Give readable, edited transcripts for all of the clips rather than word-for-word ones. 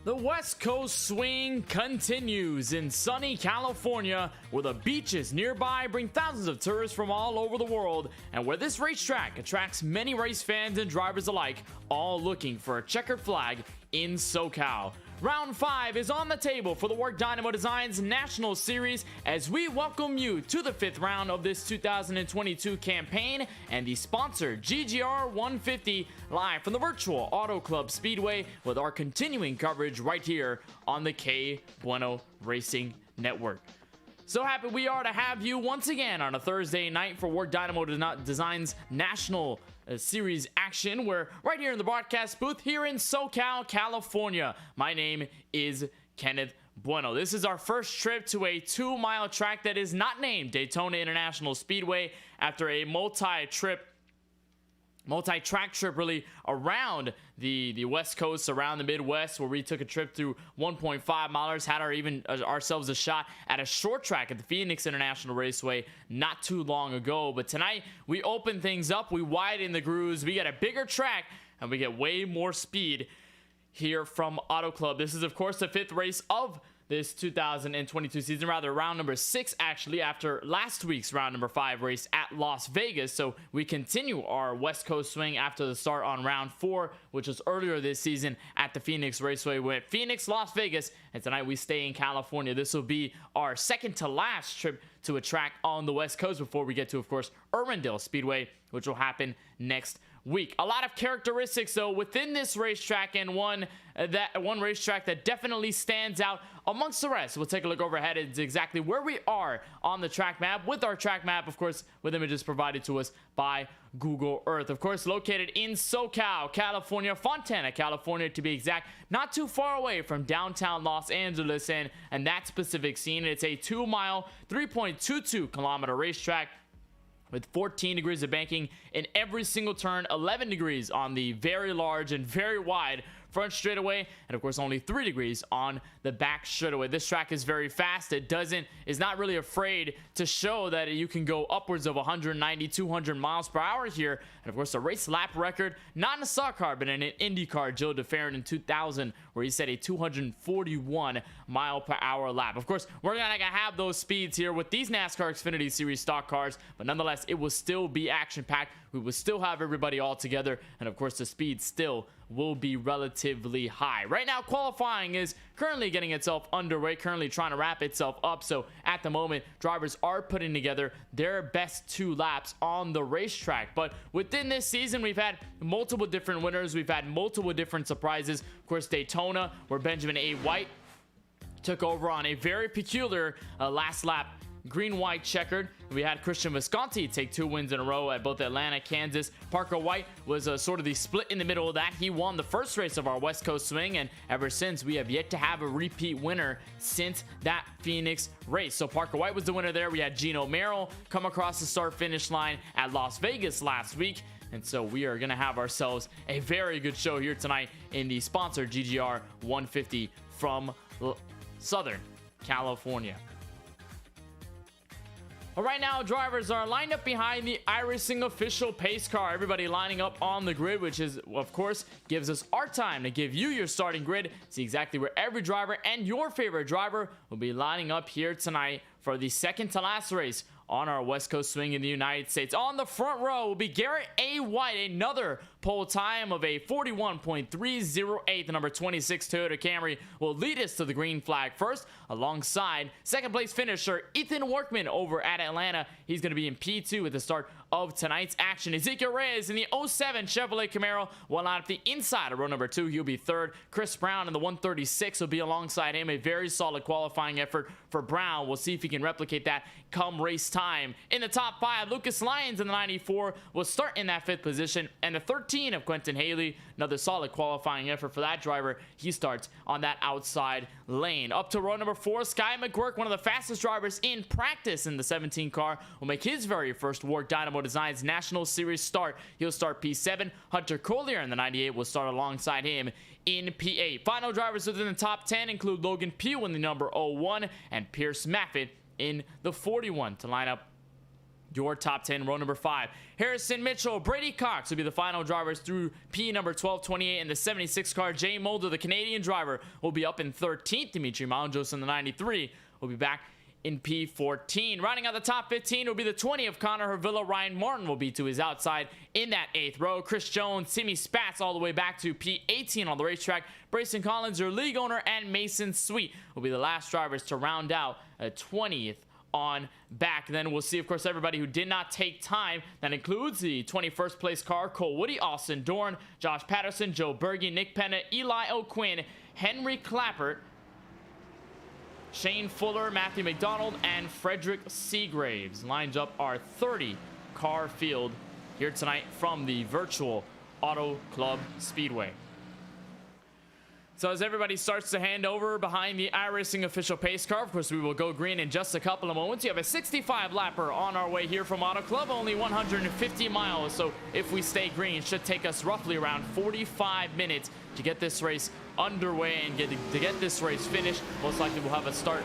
The West Coast swing continues in sunny California, where the beaches nearby bring thousands of tourists from all over the world, and where this racetrack attracts many race fans and drivers alike, all looking for a checkered flag in SoCal. Round 5 is on the table for the WORC Dynamo Designs National Series as we welcome you to the 5th round of this 2022 campaign and the sponsor GGR 150 live from the virtual Auto Club Speedway with our continuing coverage right here on the KBueno Racing Network. So happy we are to have you once again on a Thursday night for WORC Dynamo Designs National Series action. We're right here in the broadcast booth here in SoCal, California. My name is Kenneth Bueno. This is our first trip to a 2-mile track that is not named Daytona International Speedway after a multi-track trip really around the West Coast, around the Midwest, where we took a trip through 1.5 milers, had ourselves a shot at a short track at the Phoenix International Raceway not too long ago. But tonight we open things up, we widen the grooves, we get a bigger track, and we get way more speed here from Auto Club. This is of course the 5th race of this 2022 season, rather round number 6 actually, after last week's round number 5 race at Las Vegas. So we continue our West Coast swing after the start on round 4, which was earlier this season at the Phoenix Raceway. With Phoenix, Las Vegas, and tonight we stay in California. This will be our second to last trip to a track on the West Coast before we get to, of course, Irwindale Speedway, which will happen next week. A lot of characteristics though within this racetrack, and one racetrack that definitely stands out amongst the rest. We'll take a look overhead at exactly where we are on the track map, with our track map, of course, with images provided to us by Google Earth. Of course, located in SoCal, California, Fontana, California to be exact, not too far away from downtown Los Angeles and that specific scene. It's a 2-mile, 3.22 kilometer racetrack with 14 degrees of banking in every single turn, 11 degrees on the very large and very wide front straightaway, and of course only 3 degrees on the back straightaway. This track is very fast. It is not really afraid to show that you can go upwards of 190, 200 miles per hour here. And of course, a race lap record, not in a stock car, but in an Indy car, Joe DeFerrin in 2000, where he set a 241 mile per hour lap. Of course, we're not gonna have those speeds here with these NASCAR Xfinity Series stock cars, but nonetheless, it will still be action-packed. We will still have everybody all together, and of course, the speed still will be relatively high. Right now, qualifying is currently getting itself underway, currently trying to wrap itself up. So at the moment, drivers are putting together their best 2 laps on the racetrack. But within this season, we've had multiple different winners. We've had multiple different surprises. Of course, Daytona, where Benjamin A. White took over on a very peculiar last lap green-white checkered. We had Christian Visconti take 2 wins in a row at both Atlanta, Kansas. Parker White was sort of the split in the middle of that. He won the first race of our West Coast swing, and ever since, we have yet to have a repeat winner since that Phoenix race. So Parker White was the winner there. We had Gino Merrill come across the start-finish line at Las Vegas last week. And so we are going to have ourselves a very good show here tonight in the sponsor GGR 150 from Southern California. Well, right now, drivers are lined up behind the iRacing official pace car. Everybody lining up on the grid, which is, of course, gives us our time to give you your starting grid. See exactly where every driver and your favorite driver will be lining up here tonight for the second to last race on our West Coast swing in the United States. On the front row will be Garrett A. White, another pole time of a 41.308. The number 26 Toyota Camry will lead us to the green flag first, alongside second place finisher Ethan Workman over at Atlanta. He's going to be in P2 at the start of tonight's action. Ezekiel Reyes in the 07 Chevrolet Camaro will line up the inside of row number 2. He'll be third. Chris Brown in the 136 will be alongside him. A very solid qualifying effort for Brown. We'll see if he can replicate that come race time. In the top 5, Lucas Lyons in the 94 will start in that 5th position, and the 13 of Quentin Haley, another solid qualifying effort for that driver. He starts on that outside lane. Up to row number 4, Sky McGurk, one of the fastest drivers in practice in the 17 car, will make his very first WORC Dynamo Designs National Series start. He'll start P7. Hunter Collier in the 98 will start alongside him in P8. Final drivers within the top 10 include Logan Pugh in the number 01 and Pierce Maffitt in the 41 to line up your top 10. Row number 5, Harrison Mitchell, Brady Cox will be the final drivers through P number 1228, and the 76 car. Jay Mulder, the Canadian driver, will be up in 13th. Dimitri Maljos in the 93 will be back in P14. Rounding out the top 15 will be the 20 of Connor Hervilla. Ryan Martin will be to his outside in that 8th row. Chris Jones, Timmy Spatz all the way back to P18 on the racetrack. Brayson Collins, your league owner, and Mason Sweet will be the last drivers to round out a 20th on back. Then we'll see, of course, everybody who did not take time. That includes the 21st place car, Cole Woody, Austin Dorn, Josh Patterson, Joe Berge, Nick Penna, Eli O'Quinn, Henry Clappert, Shane Fuller, Matthew McDonald, and Frederick Seagraves. Lines up our 30 car field here tonight from the virtual Auto Club Speedway. So as everybody starts to hand over behind the iRacing official pace car, of course, we will go green in just a couple of moments. You have a 65 lapper on our way here from Auto Club, only 150 miles. So if we stay green, it should take us roughly around 45 minutes to get this race underway and to get this race finished. Most likely we'll have a start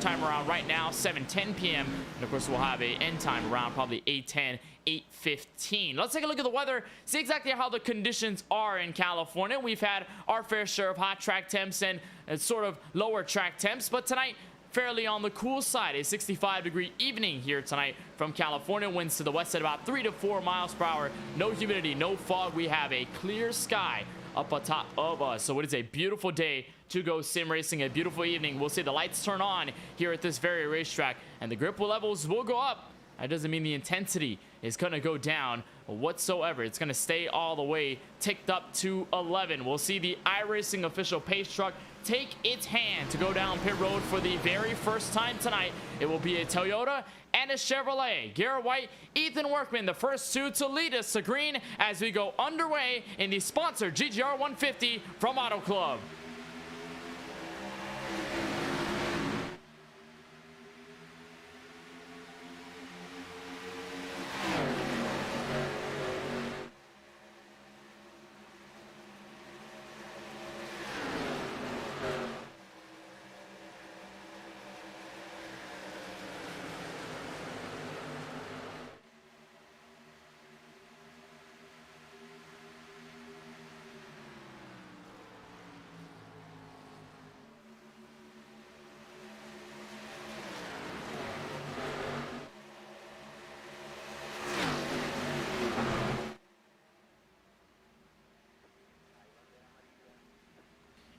time around right now 7:10 p.m. and of course we'll have a end time around probably 8:10, 8:15. Let's take a look at the weather, see exactly how the conditions are in California. We've had our fair share of hot track temps and sort of lower track temps, but tonight fairly on the cool side. A 65-degree evening here tonight from California. Winds to the west at about 3 to 4 miles per hour. No humidity, no fog. We have a clear sky up atop of us. So it is a beautiful day to go sim racing, a beautiful evening. We'll see the lights turn on here at this very racetrack, and the grip levels will go up. That doesn't mean the intensity is going to go down whatsoever. It's going to stay all the way ticked up to 11. We'll see the iRacing official pace truck take its hand to go down pit road for the very first time tonight. It will be a Toyota and a Chevrolet. Garrett White, Ethan Workman, the first two to lead us to green as we go underway in the sponsored GGR 150 from Auto Club.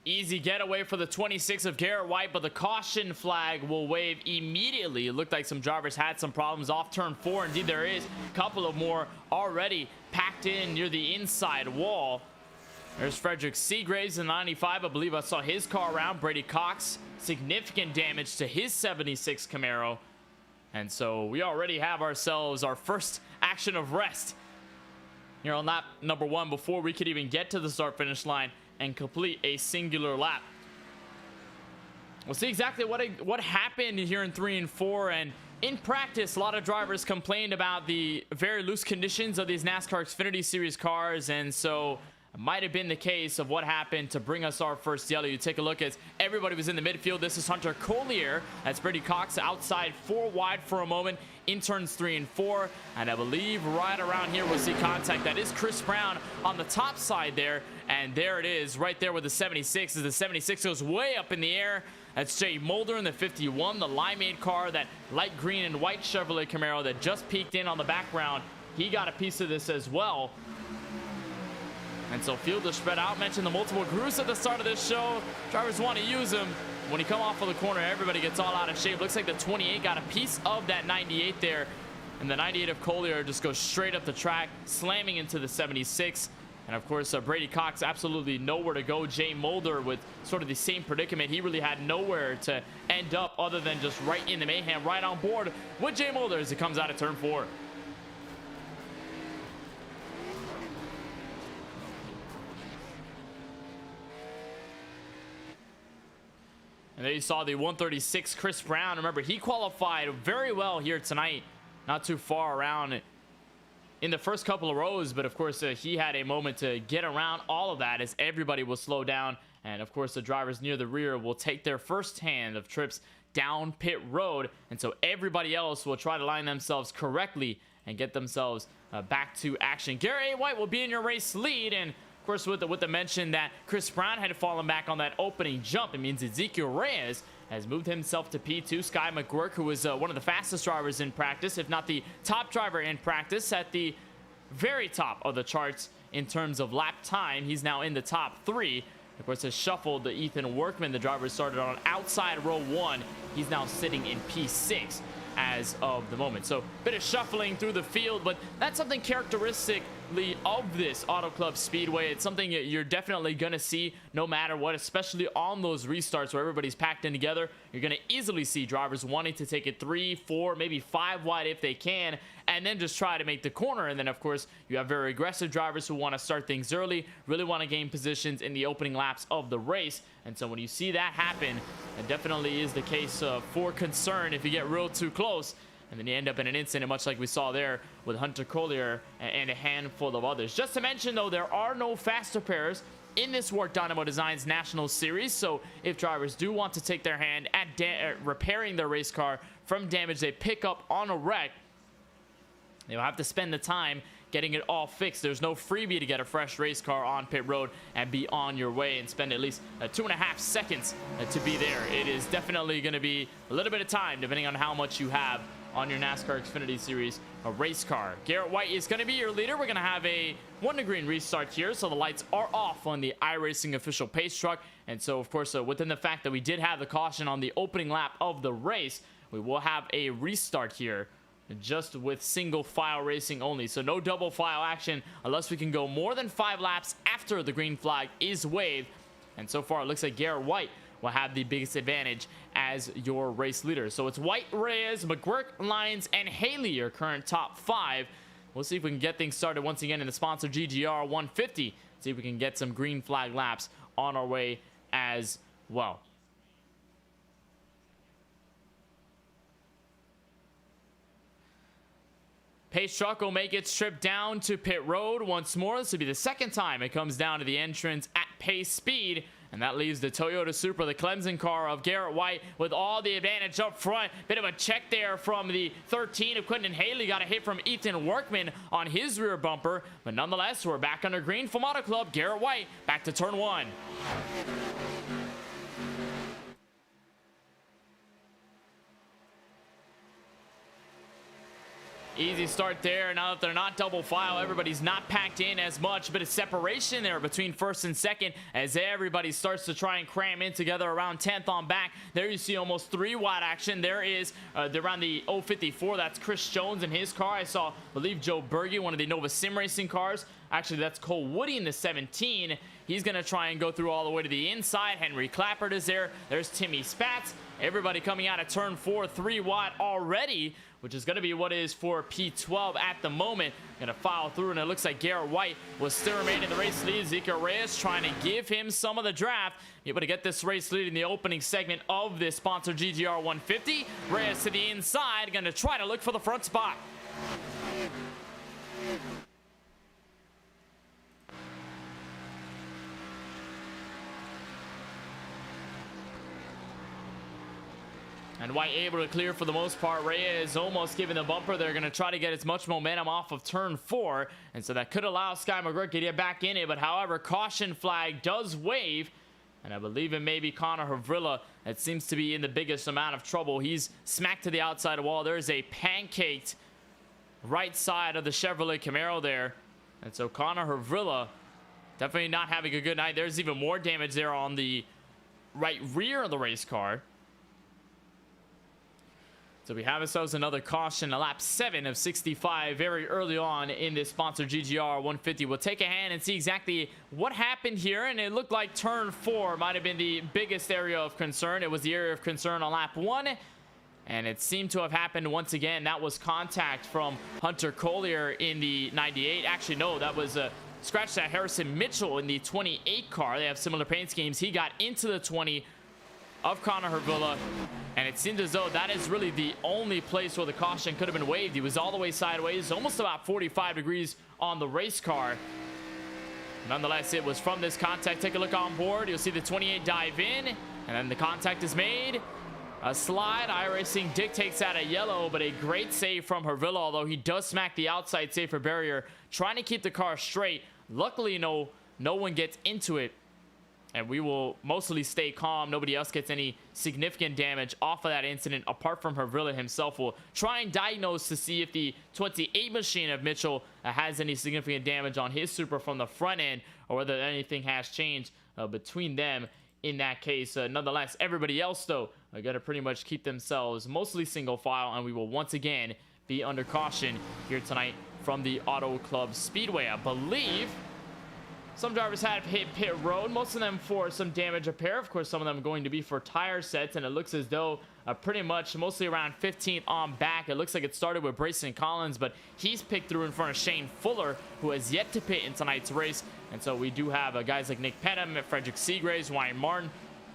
Easy getaway for the 26 of Garrett White, but the caution flag will wave immediately. It looked like some drivers had some problems off turn 4. Indeed, there is a couple of more already packed in near the inside wall. There's Frederick Seagraves in 95. I believe I saw his car around. Brady Cox, significant damage to his 76 Camaro. And so we already have ourselves our first action of rest here on lap number 1 before we could even get to the start-finish line and complete a singular lap. We'll see exactly what happened here in 3 and 4. And in practice, a lot of drivers complained about the very loose conditions of these NASCAR Xfinity Series cars, and so it might have been the case of what happened to bring us our first yellow. You take a look as everybody was in the midfield. This is Hunter Collier. That's Brady Cox outside 4 wide for a moment in turns 3 and 4. And I believe right around here we'll see contact. That is Chris Brown on the top side there. And there it is right there with the 76 as the 76 goes way up in the air. That's Jay Mulder in the 51, the limeade car, that light green and white Chevrolet Camaro that just peeked in on the background. He got a piece of this as well. And so field is spread out. Mentioned the multiple grooves at the start of this show. Drivers want to use them. When you come off of the corner, everybody gets all out of shape. Looks like the 28 got a piece of that 98 there. And the 98 of Collier just goes straight up the track, slamming into the 76. And of course, Brady Cox absolutely nowhere to go. Jay Mulder with sort of the same predicament. He really had nowhere to end up other than just right in the mayhem, right on board with Jay Mulder as he comes out of turn 4. And there you saw the 136 Chris Brown. Remember, he qualified very well here tonight. Not too far around in the first couple of rows. But of course, he had a moment to get around all of that as everybody will slow down And of course, the drivers near the rear will take their first hand of trips down pit road. And so everybody else will try to line themselves correctly and get themselves back to action. Garrett A. White will be in your race lead. And of course, with the mention that Chris Brown had fallen back on that opening jump, it means Ezekiel Reyes has moved himself to P2. Sky McGurk, who was one of the fastest drivers in practice, if not the top driver in practice, at the very top of the charts in terms of lap time. He's now in the top 3. Of course, has shuffled the Ethan Workman. The driver started on outside row 1. He's now sitting in P6 as of the moment. So, bit of shuffling through the field, but that's something characteristically of this Auto Club Speedway. It's something you're definitely going to see no matter what, especially on those restarts where everybody's packed in together. You're going to easily see drivers wanting to take it 3, 4, maybe 5 wide if they can, and then just try to make the corner. And then, of course, you have very aggressive drivers who want to start things early, really want to gain positions in the opening laps of the race. And so when you see that happen, it definitely is the case for concern if you get real too close. And then you end up in an incident, much like we saw there with Hunter Collier and a handful of others. Just to mention, though, there are no faster pairs in this WORC Dynamo Designs National Series. So if drivers do want to take their hand at repairing their race car from damage they pick up on a wreck, they'll have to spend the time getting it all fixed. There's no freebie to get a fresh race car on pit road and be on your way and spend at least 2.5 seconds to be there. It is definitely going to be a little bit of time depending on how much you have on your NASCAR Xfinity Series a race car. Garrett White is going to be your leader. We're going to have a 1 to green restart here, so the lights are off on the iRacing official pace truck. And so, of course, within the fact that we did have the caution on the opening lap of the race, we will have a restart here just with single file racing only. So no double file action unless we can go more than 5 laps after the green flag is waved. And so far, it looks like Garrett White will have the biggest advantage as your race leader. So it's White, Reyes, McGurk, Lyons, and Haley, your current top 5. We'll see if we can get things started once again in the sponsor GGR 150. See if we can get some green flag laps on our way as well. Pace truck will make its trip down to pit road once more. This will be the second time it comes down to the entrance at pace speed. And that leaves the Toyota Supra, the Clemson car of Garrett White, with all the advantage up front. Bit of a check there from the 13 of Quentin Haley. Got a hit from Ethan Workman on his rear bumper. But nonetheless, we're back under green from Auto Club. Garrett White back to turn 1. Easy start there. Now that they're not double file, everybody's not packed in as much. Bit of separation there between first and second as everybody starts to try and cram in together around 10th on back. There you see almost 3 wide action. There is around the 054. That's Chris Jones in his car. I saw, I believe, Joe Berge, one of the Nova Sim Racing cars. Actually, that's Cole Woody in the 17. He's going to try and go through all the way to the inside. Henry Clappert is there. There's Timmy Spatz. Everybody coming out of turn 4, 3 wide already, which is going to be what is for P12 at the moment. Going to file through, and it looks like Garrett White will still remain in the race lead. Ezekiel Reyes trying to give him some of the draft. Able to get this race lead in the opening segment of this sponsor GGR 150. Reyes to the inside, going to try to look for the front spot. And White able to clear for the most part. Reyes almost giving the bumper. They're going to try to get as much momentum off of turn 4. And so that could allow Sky McGurk to get back in it. But however, caution flag does wave. And I believe it may be Connor Havrilla that seems to be in the biggest amount of trouble. He's smacked to the outside wall. There's a pancaked right side of the Chevrolet Camaro there. And so Connor Havrilla definitely not having a good night. There's even more damage there on the right rear of the race car. So we have ourselves another caution, a lap 7 of 65 very early on in this sponsor GGR 150. We'll take a hand and see exactly what happened here. And it looked like turn 4 might have been the biggest area of concern. It was the area of concern on lap 1. And it seemed to have happened once again. That was contact from Hunter Collier in the 98. Actually, no, that was a scratch that Harrison Mitchell in the 28 car. They have similar paint schemes. He got into the 20 of Connor Havrilla, and it seems as though that is really the only place where the caution could have been waved. He was all the way sideways, almost about 45 degrees on the race car. Nonetheless, it was from this contact. Take a look on board. You'll see the 28 dive in, and then the contact is made. A slide. iRacing dictates out a yellow, but a great save from Hervilla, although he does smack the outside safer barrier, trying to keep the car straight. Luckily, no one gets into it, and we will mostly stay calm. Nobody else gets any significant damage off of that incident, apart from Hervilla himself. We'll try and diagnose to see if the 28 machine of Mitchell has any significant damage on his Supra from the front end, or whether anything has changed between them in that case. Nonetheless, everybody else, though, are going to pretty much keep themselves mostly single file, and we will once again be under caution here tonight from the Auto Club Speedway. I believe some drivers have hit pit road, most of them for some damage repair. Of course, some of them going to be for tire sets, and it looks as though pretty much mostly around 15th on back. It looks like it started with Brayson Collins, but he's picked through in front of Shane Fuller, who has yet to pit in tonight's race. And so we do have guys like Nick Petham, Frederick Seagraves, Wayne Martin,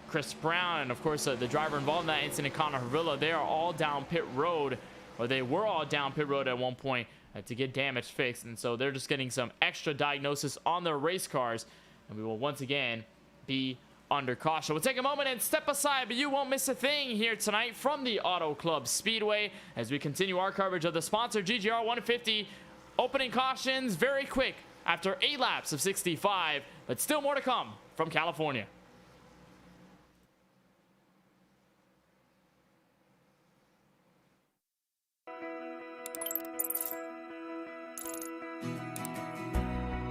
Chris Brown, and of course the driver involved in that incident, Connor Hervilla. They are all down pit road, or they were all down pit road at one point to get damage fixed. And so they're just getting some extra diagnosis on their race cars, and we will once again be under caution. We'll take a moment and step aside, but you won't miss a thing here tonight from the Auto Club Speedway as we continue our coverage of the sponsor GGR 150. Opening cautions very quick after 8 laps of 65, but still more to come from California.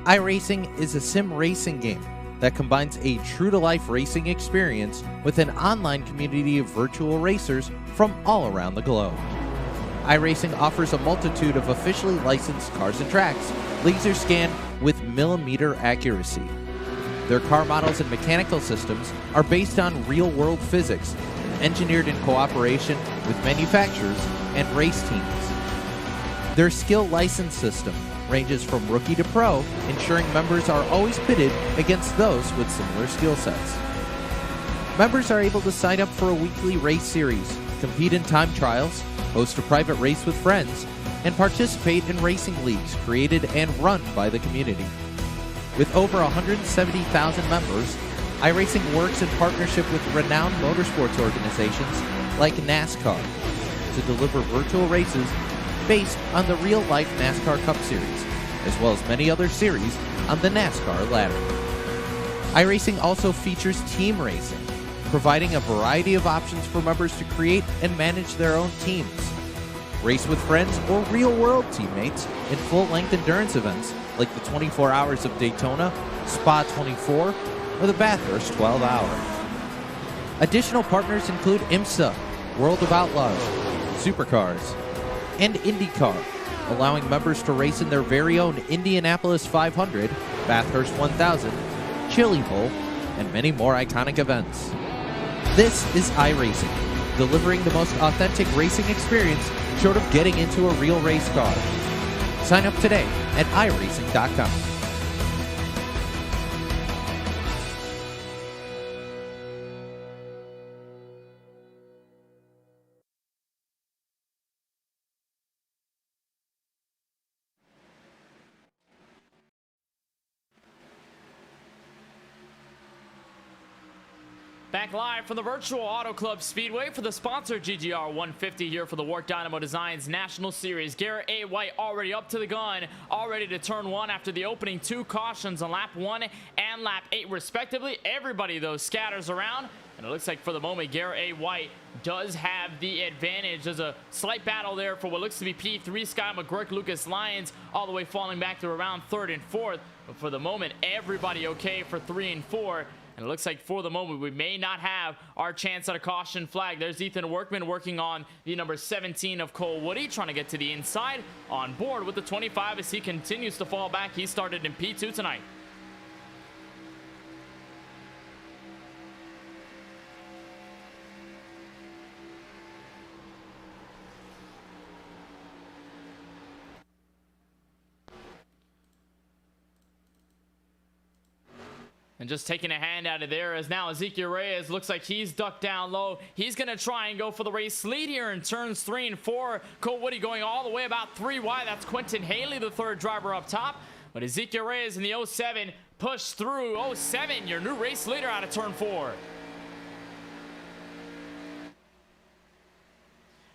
iRacing is a sim racing game that combines a true-to-life racing experience with an online community of virtual racers from all around the globe. iRacing offers a multitude of officially licensed cars and tracks, laser scanned with millimeter accuracy. Their car models and mechanical systems are based on real-world physics, engineered in cooperation with manufacturers and race teams. Their skill license system ranges from rookie to pro, ensuring members are always pitted against those with similar skill sets. Members are able to sign up for a weekly race series, compete in time trials, host a private race with friends, and participate in racing leagues created and run by the community. With over 170,000 members, iRacing works in partnership with renowned motorsports organizations like NASCAR to deliver virtual races based on the real-life NASCAR Cup Series, as well as many other series on the NASCAR ladder. iRacing also features team racing, providing a variety of options for members to create and manage their own teams. Race with friends or real-world teammates in full-length endurance events like the 24 Hours of Daytona, Spa 24, or the Bathurst 12 Hour. Additional partners include IMSA, World of Outlaws, Supercars, and IndyCar, allowing members to race in their very own Indianapolis 500, Bathurst 1000, Chili Bowl, and many more iconic events. This is iRacing, delivering the most authentic racing experience short of getting into a real race car. Sign up today at iRacing.com. Back live from the virtual Auto Club Speedway for the sponsor GGR 150 here for the WORC Dynamo Designs National Series. Garrett A. White already up to the gun, all ready to turn one after the opening 2 cautions on lap 1 and lap 8 respectively. Everybody, though, scatters around, and it looks like for the moment Garrett A. White does have the advantage. There's a slight battle there for what looks to be P3, Scott McGurk, Lucas Lyons, all the way falling back to around 3rd and 4th. But for the moment, everybody okay for 3 and 4. And it looks like for the moment, we may not have our chance at a caution flag. There's Ethan Workman working on the number 17 of Cole Woody, trying to get to the inside, on board with the 25 as he continues to fall back. He started in P2 tonight. And just taking a hand out of there as now Ezekiel Reyes looks like he's ducked down low. He's going to try and go for the race lead here in turns 3 and 4. Cole Woody going all the way about 3 wide. That's Quentin Haley, the 3rd driver up top. But Ezekiel Reyes in the 07 push through. 07, your new race leader out of turn 4.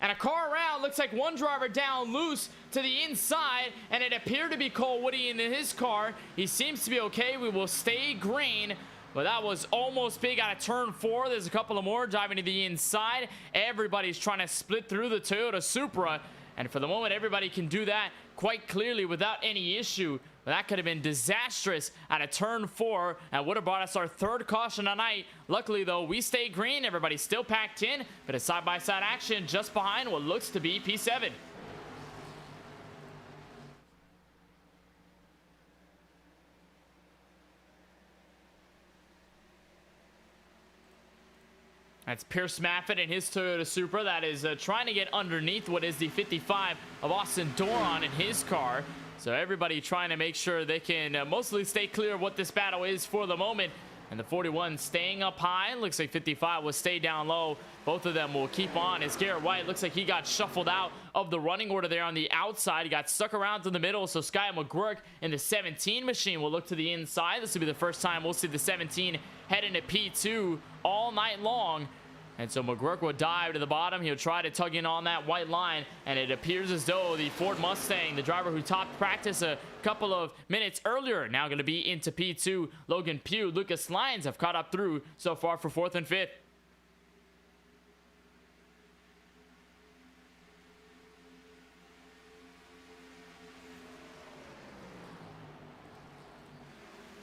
And a car around, looks like one driver down loose to the inside, and it appeared to be Cole Woody in his car. He seems to be okay. We will stay green, but that was almost big out of turn 4. There's a couple of more driving to the inside. Everybody's trying to split through the Toyota Supra, and for the moment, everybody can do that quite clearly without any issue. But that could have been disastrous out of turn 4 and would have brought us our 3rd caution tonight. Luckily, though, we stay green. Everybody's still packed in, but a side-by-side action just behind what looks to be P7. That's Pierce Maffett and his Toyota Supra that is trying to get underneath what is the 55 of Austin Doron in his car. So everybody trying to make sure they can mostly stay clear of what this battle is for the moment. And the 41 staying up high. Looks like 55 will stay down low. Both of them will keep on as Garrett White looks like he got shuffled out of the running order there on the outside. He got stuck around in the middle. So Sky McGurk in the 17 machine will look to the inside. This will be the first time we'll see the 17 head into P2 all night long. And so McGurk will dive to the bottom. He'll try to tug in on that white line. And it appears as though the Ford Mustang, the driver who topped practice a couple of minutes earlier, now going to be into P2. Logan Pugh, Lucas Lyons have caught up through so far for 4th and 5th.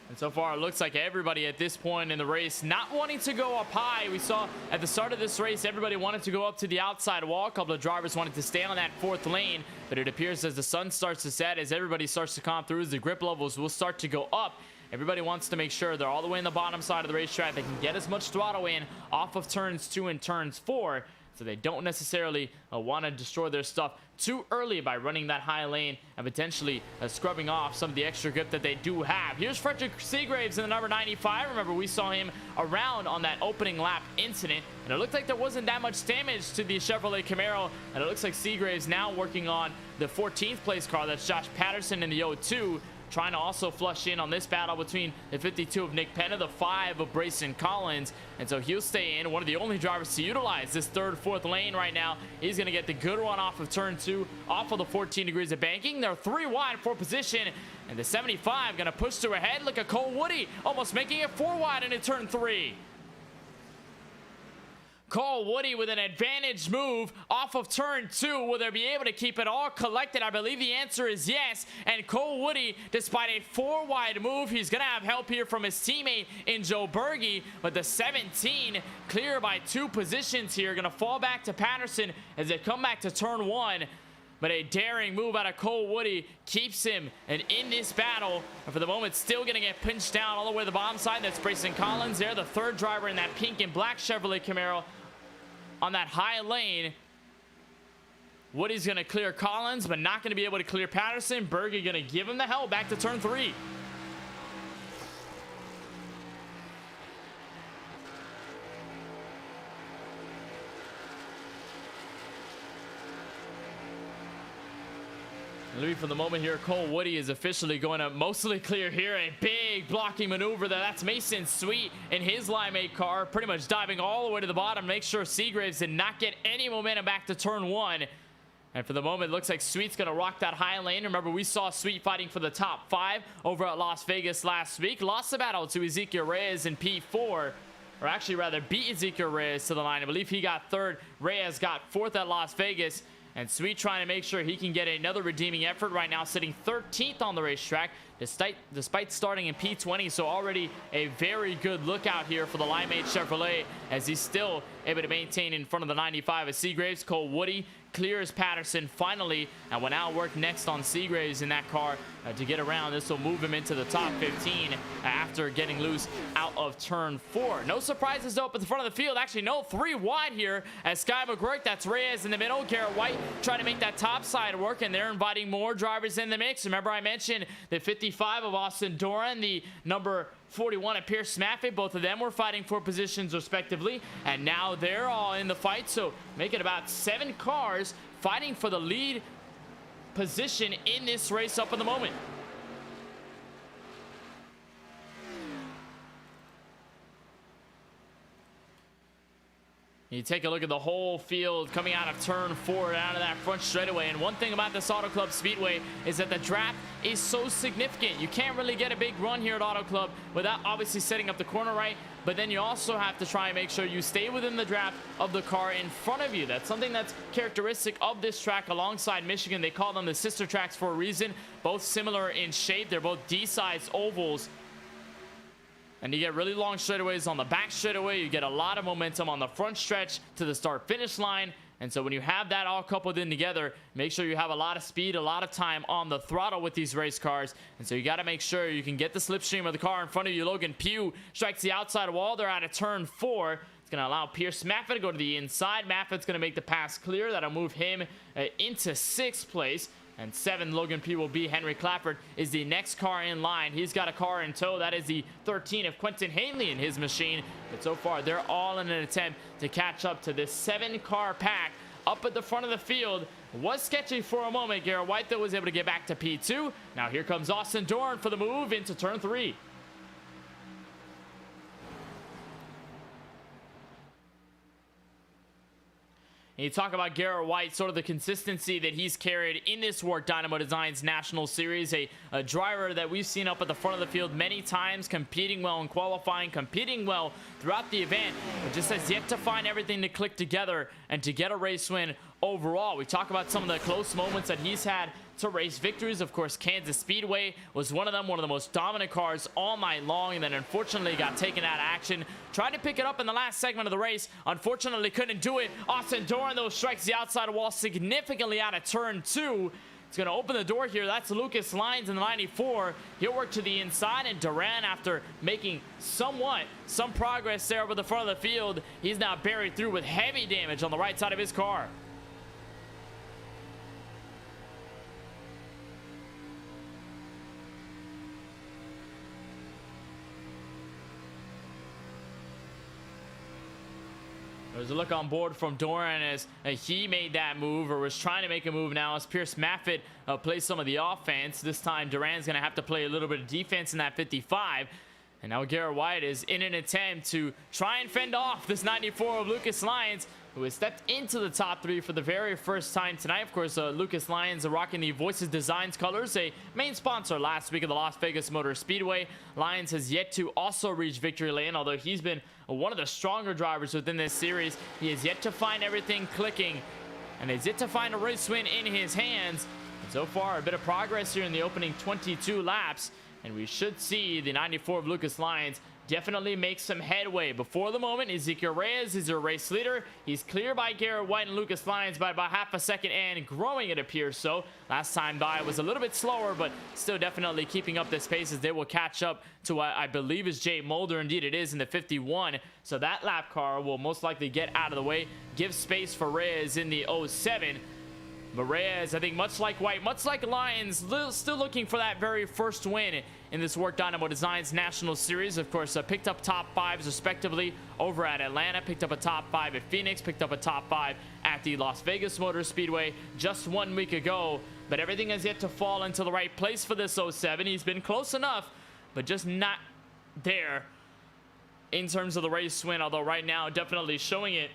And so far, it looks like everybody at this point in the race not wanting to go up high. We saw at the start of this race, everybody wanted to go up to the outside wall. A couple of drivers wanted to stay on that 4th lane. But it appears as the sun starts to set, as everybody starts to come through, as the grip levels will start to go up, everybody wants to make sure they're all the way in the bottom side of the racetrack. They can get as much throttle in off of turns 2 and turns 4. So they don't necessarily want to destroy their stuff too early by running that high lane and potentially scrubbing off some of the extra grip that they do have. Here's Frederick Seagraves in the number 95. Remember, we saw him around on that opening lap incident, and it looked like there wasn't that much damage to the Chevrolet Camaro, and it looks like Seagraves now working on the 14th place car. That's Josh Patterson in the 02. Trying to also flush in on this battle between the 52 of Nick Penna, the 5 of Brayson Collins. And so he'll stay in. One of the only drivers to utilize this 3rd, 4th lane right now. He's going to get the good run off of turn 2, off of the 14 degrees of banking. They're 3 wide for position. And the 75 going to push through ahead. Look at Cole Woody almost making it 4 wide into turn 3. Cole Woody with an advantage move off of turn 2. Will they be able to keep it all collected? I believe the answer is yes. And Cole Woody, despite a 4 wide move, he's going to have help here from his teammate in Joe Berge. But the 17 clear by 2 positions here. Going to fall back to Patterson as they come back to turn 1. But a daring move out of Cole Woody keeps him and in this battle. And for the moment, still going to get pinched down all the way to the bottom side. That's Brayson Collins there, the 3rd driver in that pink and black Chevrolet Camaro. On that high lane, Woody's going to clear Collins, but not going to be able to clear Patterson. Berge going to give him the help back to turn 3. Louis, for the moment here, Cole Woody is officially going to mostly clear here. A big blocking maneuver there. That's Mason Sweet in his Limeade car, pretty much diving all the way to the bottom. Make sure Seagraves did not get any momentum back to turn 1. And for the moment, it looks like Sweet's going to rock that high lane. Remember, we saw Sweet fighting for the top 5 over at Las Vegas last week. Lost the battle to Ezekiel Reyes in P4. Or actually, rather, beat Ezekiel Reyes to the line. I believe he got 3rd. Reyes got 4th at Las Vegas. And Sweet trying to make sure he can get another redeeming effort right now, sitting 13th on the racetrack, despite starting in P20. So already a very good lookout here for the Limeade Chevrolet, as he's still able to maintain in front of the 95 of Seagraves. Cole Woody clears Patterson finally, and will now work next on Seagraves in that car to get around. This will move him into the top 15 after getting loose out of turn 4. No surprises though up at the front of the field. Actually, no, 3 wide here as Sky McGurk, that's Reyes in the middle. Garrett White trying to make that top side work, and they're inviting more drivers in the mix. Remember, I mentioned the 55 of Austin Doran, the number 41 at Pierce Maffett. Both of them were fighting for positions respectively, and now they're all in the fight. So make it about 7 cars fighting for the lead position in this race up in the moment. You take a look at the whole field coming out of turn 4 down to that front straightaway. And one thing about this Auto Club Speedway is that the draft is so significant. You can't really get a big run here at Auto Club without obviously setting up the corner right. But then you also have to try and make sure you stay within the draft of the car in front of you. That's something that's characteristic of this track alongside Michigan. They call them the sister tracks for a reason. Both similar in shape. They're both D-sized ovals. And you get really long straightaways on the back straightaway. You get a lot of momentum on the front stretch to the start-finish line. And so when you have that all coupled in together, make sure you have a lot of speed, a lot of time on the throttle with these race cars. And so you got to make sure you can get the slipstream of the car in front of you. Logan Pugh strikes the outside wall. They're out of turn 4. It's going to allow Pierce Maffett to go to the inside. Maffitt's going to make the pass clear. That'll move him into 6th place. And 7, Logan P will be Henry Clafford is the next car in line. He's got a car in tow. That is the 13 of Quentin Hanley in his machine. But so far, they're all in an attempt to catch up to this 7-car pack up at the front of the field. Was sketchy for a moment. Garrett White, though, was able to get back to P2. Now here comes Austin Dorn for the move into turn 3. And you talk about Garrett White, sort of the consistency that he's carried in this WORC Dynamo Designs National Series. A driver that we've seen up at the front of the field many times, competing well in qualifying, competing well throughout the event, but just has yet to find everything to click together and to get a race win overall. We talk about some of the close moments that he's had to race victories. Of course, Kansas Speedway was one of them, one of the most dominant cars all night long, and then unfortunately got taken out of action. Tried to pick it up in the last segment of the race. Unfortunately, couldn't do it. Austin Dorn, though, strikes the outside wall significantly out of turn 2. It's going to open the door here. That's Lucas Lyons in the 94. He'll work to the inside, and Duran, after making some progress there over the front of the field, he's now buried through with heavy damage on the right side of his car. There's a look on board from Doran as he made that move, or was trying to make a move now, as Pierce Maffett plays some of the offense. This time Duran's going to have to play a little bit of defense in that 55. And now Garrett White is in an attempt to try and fend off this 94 of Lucas Lyons, who has stepped into the top 3 for the very first time tonight. Of course, Lucas Lyons rocking the Voices Designs colors, a main sponsor last week of the Las Vegas Motor Speedway. Lyons has yet to also reach victory lane, although he's been one of the stronger drivers within this series. He has yet to find everything clicking, and has yet to find a race win in his hands. And so far, a bit of progress here in the opening 22 laps, and we should see the 94 of Lucas Lyons definitely make some headway. Before the moment, Ezekiel Reyes is your race leader. He's clear by Garrett White and Lucas Lyons by about half a second, and growing, it appears so. Last time by was a little bit slower, but still definitely keeping up this pace as they will catch up to what I believe is Jay Mulder. Indeed, it is in the 51. So that lap car will most likely get out of the way, give space for Reyes in the 07. But Reyes, I think much like White, much like Lyons, still looking for that very first win in this WORC Dynamo Designs National Series. Of course, picked up top 5s respectively over at Atlanta, picked up a top 5 at Phoenix, picked up a top 5 at the Las Vegas Motor Speedway just 1 week ago. But everything has yet to fall into the right place for this 07. He's been close enough, but just not there in terms of the race win, although right now definitely showing it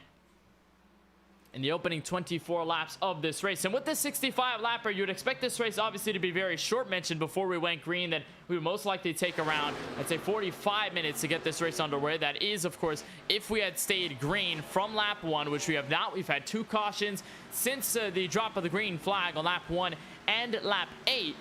in the opening 24 laps of this race. And with this 65 lapper, you would expect this race obviously to be very short. Mentioned before we went green that we would most likely take around, I'd say, 45 minutes to get this race underway. That is, of course, if we had stayed green from lap 1, which we have not. We've had 2 cautions since the drop of the green flag on lap 1 and lap 8.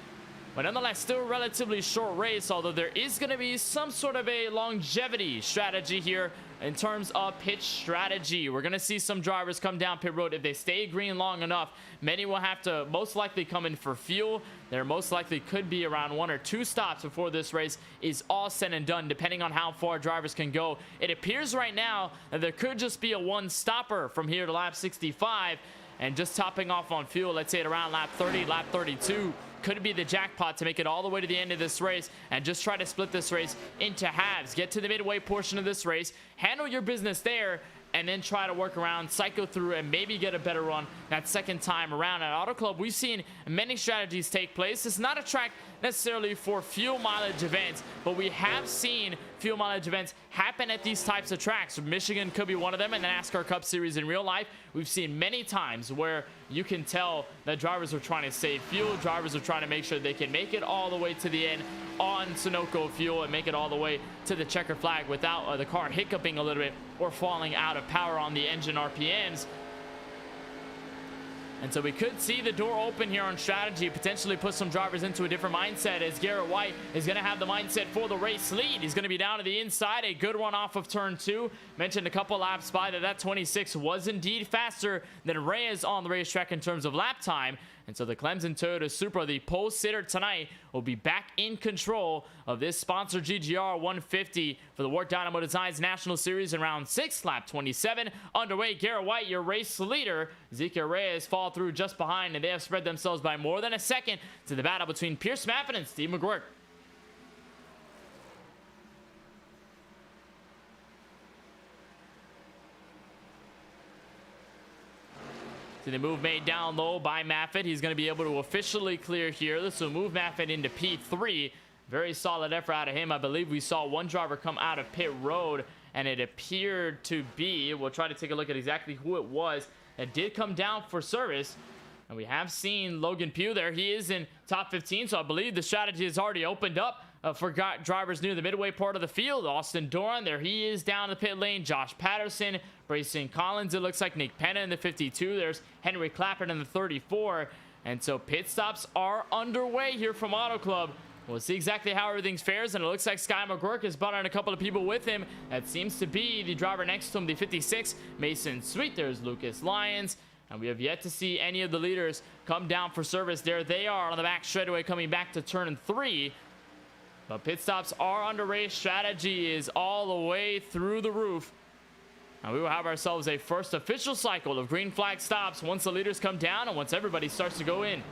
But nonetheless, still a relatively short race, although there is going to be some sort of a longevity strategy here in terms of pit strategy. We're going to see some drivers come down pit road. If they stay green long enough, many will have to most likely come in for fuel. There most likely could be around 1 or 2 stops before this race is all said and done, depending on how far drivers can go. It appears right now that there could just be a 1-stopper from here to lap 65, and just topping off on fuel, let's say at around lap 30, lap 32, could be the jackpot to make it all the way to the end of this race and just try to split this race into halves. Get to the midway portion of this race, handle your business there, and then try to work around, cycle through, and maybe get a better run that second time around. At Auto Club, we've seen many strategies take place. It's not a track necessarily for fuel mileage events, but we have seen fuel mileage events happen at these types of tracks. Michigan could be one of them, and the NASCAR Cup Series in real life, we've seen many times where you can tell that drivers are trying to save fuel, drivers are trying to make sure they can make it all the way to the end on Sunoco fuel and make it all the way to the checker flag without the car hiccuping a little bit or falling out of power on the engine RPMs. And so we could see the door open here on strategy, potentially put some drivers into a different mindset, as Garrett White is going to have the mindset for the race lead. He's going to be down to the inside, a good run off of turn 2. Mentioned a couple laps by that 26 was indeed faster than Reyes on the racetrack in terms of lap time. And so the Clemson Toyota Supra, the pole sitter tonight, will be back in control of this sponsored GGR 150 for the WORC Dynamo Designs National Series in round 6, lap 27. Underway, Garrett White, your race leader. Ezekiel Reyes fall through just behind, and they have spread themselves by more than a second to the battle between Pierce Maffin and Steve McGuirk. See the move made down low by Maffitt. He's going to be able to officially clear here. This will move Maffitt into P3. Very solid effort out of him. I believe we saw one driver come out of pit road, and it appeared to be, we'll try to take a look at exactly who it was, that did come down for service. And we have seen Logan Pugh there. He is in top 15, so I believe the strategy has already opened up for drivers near the midway part of the field. Austin Doran, there he is down the pit lane. Josh Patterson, Brayson Collins, it looks like Nick Penna in the 52. There's Henry Clappert in the 34. And so pit stops are underway here from Auto Club. We'll see exactly how everything fares, and it looks like Sky McGuirk has brought on a couple of people with him. That seems to be the driver next to him, the 56, Mason Sweet. There's Lucas Lyons. And we have yet to see any of the leaders come down for service. There they are on the back straightaway coming back to turn 3. But pit stops are underway. Strategy is all the way through the roof. And we will have ourselves a first official cycle of green flag stops once the leaders come down and once everybody starts to go in.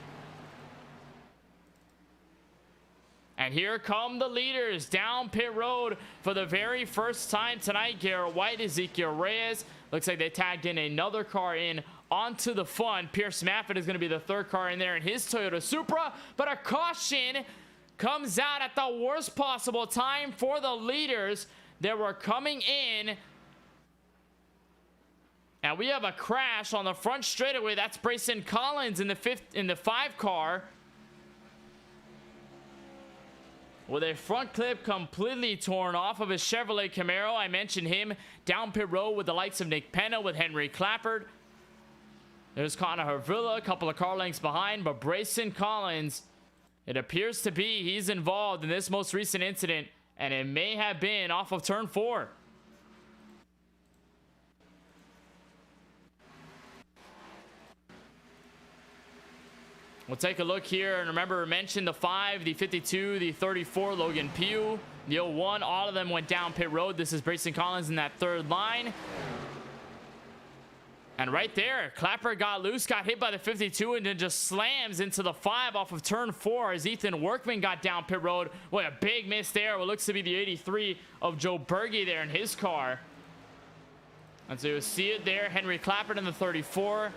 And here come the leaders down pit road for the very first time tonight. Garrett White, Ezekiel Reyes. Looks like they tagged in another car in onto the fun. Pierce Maffett is going to be the third car in there in his Toyota Supra. But a caution comes out at the worst possible time for the leaders that were coming in. And we have a crash on the front straightaway. That's Brayson Collins in the 5 car, with a front clip completely torn off of his Chevrolet Camaro. I mentioned him down pit road with the likes of Nick Penna, with Henry Clappert. There's Connor Hervilla, a couple of car lengths behind, but Brayson Collins, it appears to be he's involved in this most recent incident, and it may have been off of turn 4. We'll take a look here, and remember, I mentioned the 5, the 52, the 34, Logan Pugh, the 01, all of them went down pit road. This is Brayson Collins in that third line. And right there, Clapper got loose, got hit by the 52, and then just slams into the 5 off of turn 4 as Ethan Workman got down pit road. What a big miss there. What looks to be the 83 of Joe Berge there in his car. And so you'll see it there. Henry Clappert in the 34.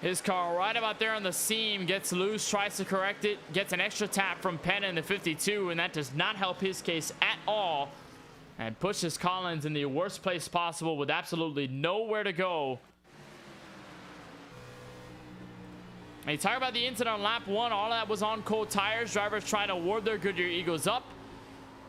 His car right about there on the seam, gets loose, tries to correct it, gets an extra tap from Penna in the 52, and that does not help his case at all, and pushes Collins in the worst place possible with absolutely nowhere to go. And you talk about the incident on lap 1, all of that was on cold tires. Drivers trying to ward their Goodyear Eagles up.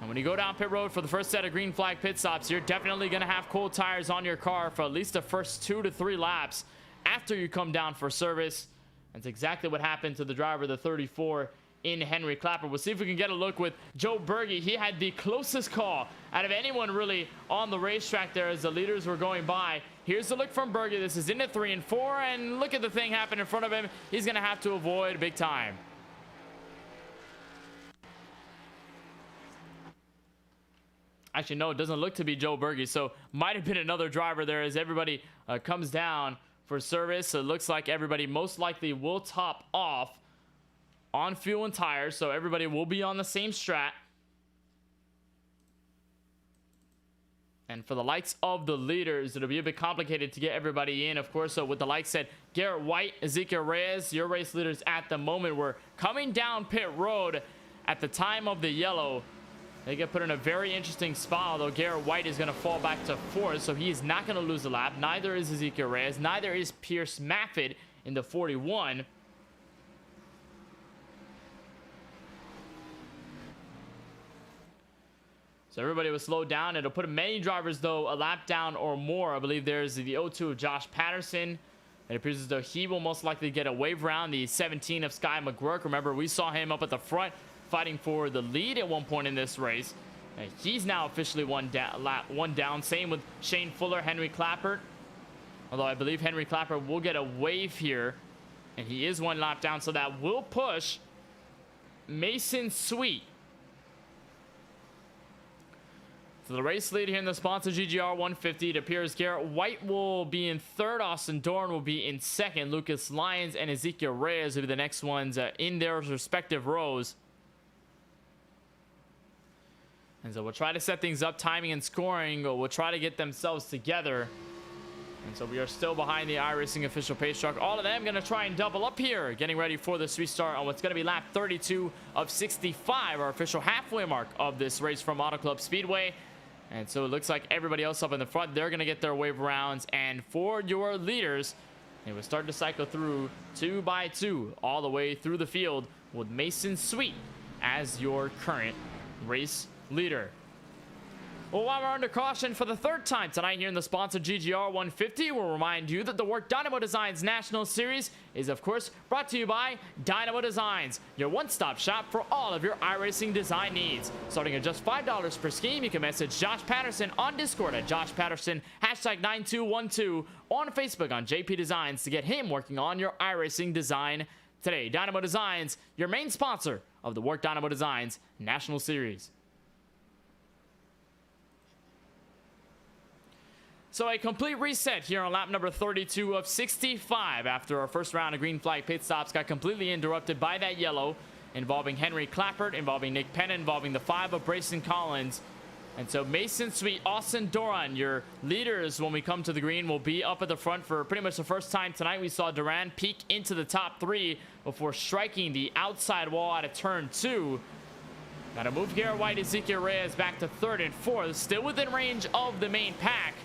And when you go down pit road for the first set of green flag pit stops, you're definitely going to have cold tires on your car for at least the first 2 to 3 laps after you come down for service. That's exactly what happened to the driver, the 34, in Henry Clapper. We'll see if we can get a look with Joe Berge. He had the closest call out of anyone really on the racetrack there as the leaders were going by. Here's the look from Berge. This is into 3 and 4, and look at the thing happen in front of him. He's going to have to avoid big time. Actually, no, it doesn't look to be Joe Berge, so might have been another driver there as everybody comes down for service. So it looks like everybody most likely will top off on fuel and tires, so everybody will be on the same strat. And for the likes of the leaders, it'll be a bit complicated to get everybody in, of course. So with the likes said, Garrett White, Ezekiel Reyes, your race leaders at the moment, were coming down pit road at the time of the yellow. They get put in a very interesting spot, although Garrett White is going to fall back to 4th, so he is not going to lose a lap. Neither is Ezekiel Reyes. Neither is Pierce Maffett in the 41. So everybody was slowed down. It'll put many drivers, though, a lap down or more. I believe there's the 02 of Josh Patterson. It appears as though he will most likely get a wave round. The 17 of Sky McGurk. Remember, we saw him up at the front fighting for the lead at one point in this race. And he's now officially one down. Same with Shane Fuller, Henry Clappert. Although I believe Henry Clappert will get a wave here. And he is one lap down, so that will push Mason Sweet. So the race lead here in the sponsor GGR 150, it appears Garrett White will be in 3rd, Austin Dorn will be in 2nd, Lucas Lyons and Ezekiel Reyes will be the next ones in their respective rows. And so we'll try to set things up, timing and scoring, we'll try to get themselves together. And so we are still behind the iRacing official pace truck. All of them going to try and double up here, getting ready for this restart on what's going to be lap 32 of 65, our official halfway mark of this race from Auto Club Speedway. And so it looks like everybody else up in the front, they're going to get their wave rounds. And for your leaders, they will start to cycle through 2 by 2 all the way through the field with Mason Sweet as your current race leader. Well, while we're under caution for the 3rd time tonight here in the sponsor GGR 150, we'll remind you that the WORC Dynamo Designs National Series is, of course, brought to you by Dynamo Designs, your one-stop shop for all of your iRacing design needs. Starting at just $5 per scheme, you can message Josh Patterson on Discord at Josh Patterson, #9212, on Facebook on JP Designs to get him working on your iRacing design today. Dynamo Designs, your main sponsor of the WORC Dynamo Designs National Series. So a complete reset here on lap number 32 of 65 after our first round of green flag pit stops got completely interrupted by that yellow, involving Henry Clappert, involving Nick Penn, involving the 5 of Brayson Collins. And so Mason Sweet, Austin Doran, your leaders when we come to the green, will be up at the front for pretty much the first time tonight. We saw Duran peak into the top 3 before striking the outside wall out of turn 2. Got to move Garrett White, Ezekiel Reyes back to 3rd and 4th, still within range of the main pack.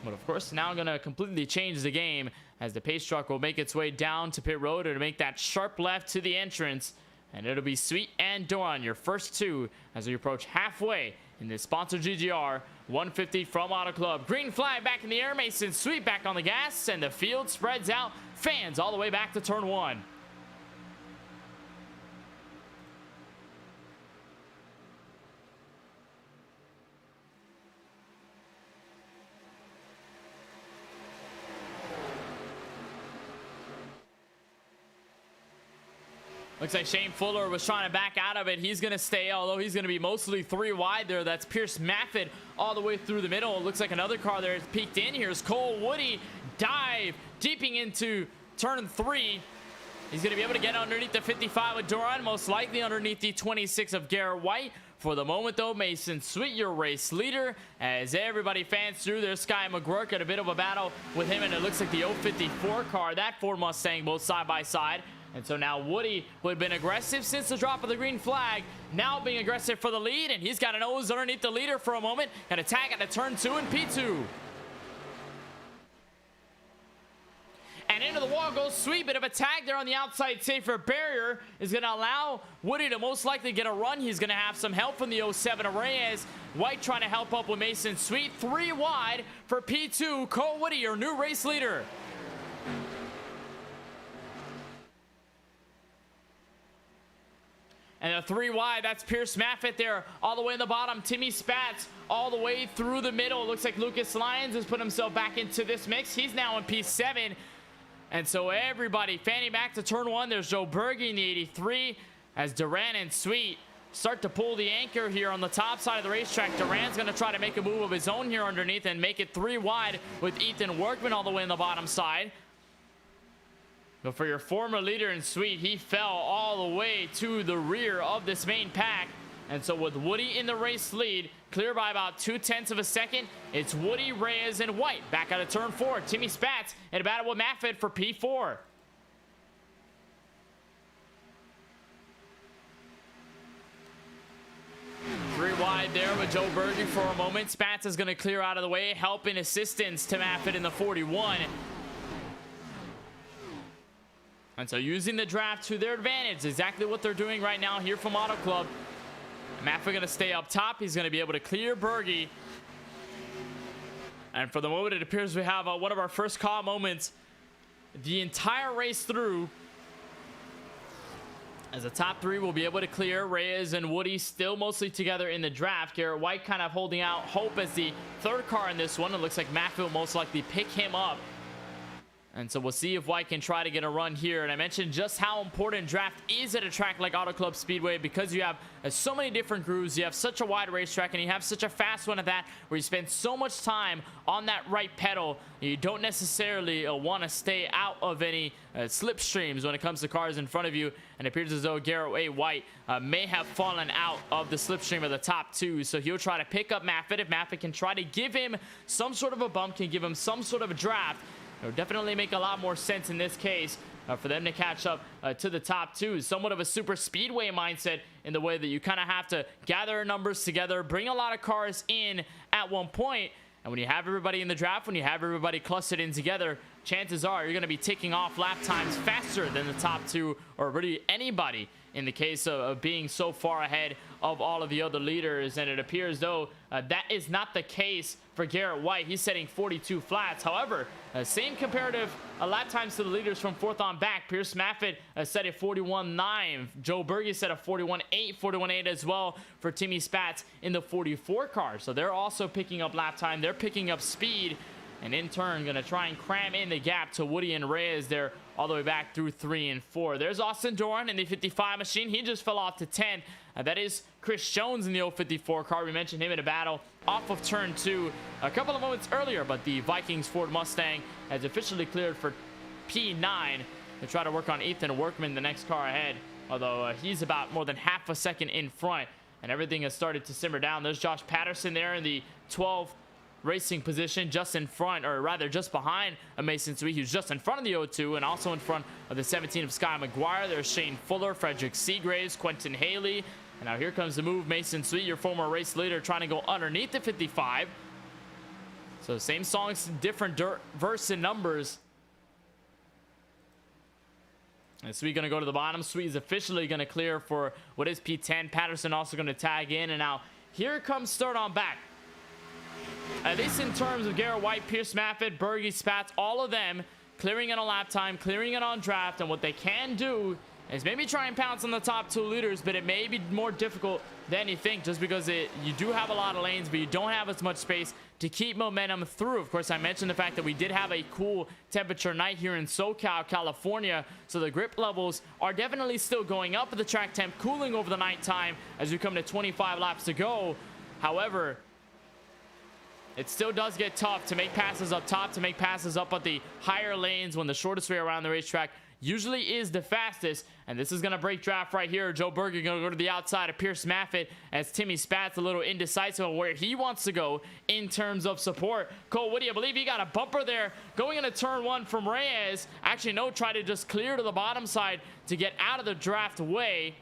But of course, now going to completely change the game as the pace truck will make its way down to pit road to make that sharp left to the entrance. And it'll be Sweet and Doran, your first 2, as we approach halfway in this sponsor GGR 150 from Auto Club. Green flag back in the air, Mason Sweet back on the gas, and the field spreads out. Fans all the way back to turn 1. Looks like Shane Fuller was trying to back out of it. He's going to stay, although he's going to be mostly 3 wide there. That's Pierce Maffett all the way through the middle. It looks like another car there is peeked in. Here's Cole Woody, dive, deeping into turn 3. He's going to be able to get underneath the 55 with Doran, most likely underneath the 26 of Garrett White. For the moment, though, Mason Sweet, your race leader, as everybody fans through. There's Sky McGurk at a bit of a battle with him, and it looks like the 054 car, that Ford Mustang, both side by side. And so now Woody, who had been aggressive since the drop of the green flag, now being aggressive for the lead, and he's got a nose underneath the leader for a moment. Got a tag at the turn 2 and P2. And into the wall goes Sweet. Bit of a tag there on the outside safer barrier is going to allow Woody to most likely get a run. He's going to have some help from the 07 of Reyes. White trying to help up with Mason Sweet. 3 wide for P2. Cole Woody, your new race leader. And a 3 wide, that's Pierce Maffett there all the way in the bottom. Timmy Spatz all the way through the middle. It looks like Lucas Lyons has put himself back into this mix. He's now in P7. And so everybody fanning back to turn 1. There's Joe Berge in the 83 as Duran and Sweet start to pull the anchor here on the top side of the racetrack. Duran's going to try to make a move of his own here underneath and make it 3 wide with Ethan Workman all the way in the bottom side. But for your former leader in Sweet, he fell all the way to the rear of this main pack. And so with Woody in the race lead, clear by about 0.2 of a second, it's Woody, Reyes, and White back out of turn 4. Timmy Spatz in a battle with Maffett for P4. Three wide there with Joe Berge for a moment. Spatz is going to clear out of the way, help and assistance to Maffett in the 41. And so using the draft to their advantage, exactly what they're doing right now here from Auto Club. Maffett going to stay up top. He's going to be able to clear Berge. And for the moment, it appears we have one of our first call moments the entire race through, as the top three will be able to clear. Reyes and Woody still mostly together in the draft. Garrett White kind of holding out hope as the third car in this one. It looks like Maffett will most likely pick him up. And so we'll see if White can try to get a run here. And I mentioned just how important draft is at a track like Auto Club Speedway, because you have so many different grooves, you have such a wide racetrack, and you have such a fast one at that, where you spend so much time on that right pedal. You don't necessarily want to stay out of any slipstreams when it comes to cars in front of you. And it appears as though Garrett White may have fallen out of the slipstream of the top two. So he'll try to pick up Maffett. If Maffett can try to give him some sort of a bump, can give him some sort of a draft, it would definitely make a lot more sense in this case for them to catch up to the top two. Somewhat of a super speedway mindset in the way that you kind of have to gather numbers together, bring a lot of cars in at one point, and when you have everybody in the draft, when you have everybody clustered in together, chances are you're going to be ticking off lap times faster than the top two, or really anybody, in the case of being so far ahead of all of the other leaders. And it appears though that is not the case for Garrett White. He's setting 42 flats. However, same comparative lap times to the leaders from fourth on back. Pierce Maffett set a 41.9. Joe Berge set a 41.8, 41.8 as well for Timmy Spatz in the 44 car. So they're also picking up lap time. They're picking up speed, and in turn going to try and cram in the gap to Woody and Reyes there all the way back through 3 and 4. There's Austin Doran in the 55 machine. He just fell off to 10. That is Chris Jones in the 054 car. We mentioned him in a battle off of turn 2 a couple of moments earlier, but the Vikings Ford Mustang has officially cleared for P9 to try to work on Ethan Workman, the next car ahead, although he's about more than half a second in front, and everything has started to simmer down. There's Josh Patterson there in the 12 racing position, just in front, or rather just behind Mason Sweet, who's just in front of the 02 and also in front of the 17 of Sky McGuire. There's Shane Fuller, Frederick Seagraves, Quentin Haley, and now here comes the move. Mason Sweet, your former race leader, trying to go underneath the 55. So same songs, different verse and numbers. And Sweet going to go to the bottom. Sweet is officially going to clear for what is P10. Patterson also going to tag in, and now here comes start on back. At least in terms of Garrett White, Pierce Maffett, Berge, Spatz, all of them clearing it on lap time, clearing it on draft. And what they can do is maybe try and pounce on the top two leaders, but it may be more difficult than you think, just because you do have a lot of lanes, but you don't have as much space to keep momentum through. Of course, I mentioned the fact that we did have a cool temperature night here in SoCal, California, so the grip levels are definitely still going up, but the track temp cooling over the nighttime as we come to 25 laps to go. However, it still does get tough to make passes up top, to make passes up at the higher lanes when the shortest way around the racetrack usually is the fastest. And this is going to break draft right here. Joe Berge going to go to the outside of Pierce Maffett, as Timmy Spatz a little indecisive on where he wants to go in terms of support. Cole Woody, I believe he got a bumper there going into turn 1 from Reyes. Actually, no, try to just clear to the bottom side to get out of the draft way.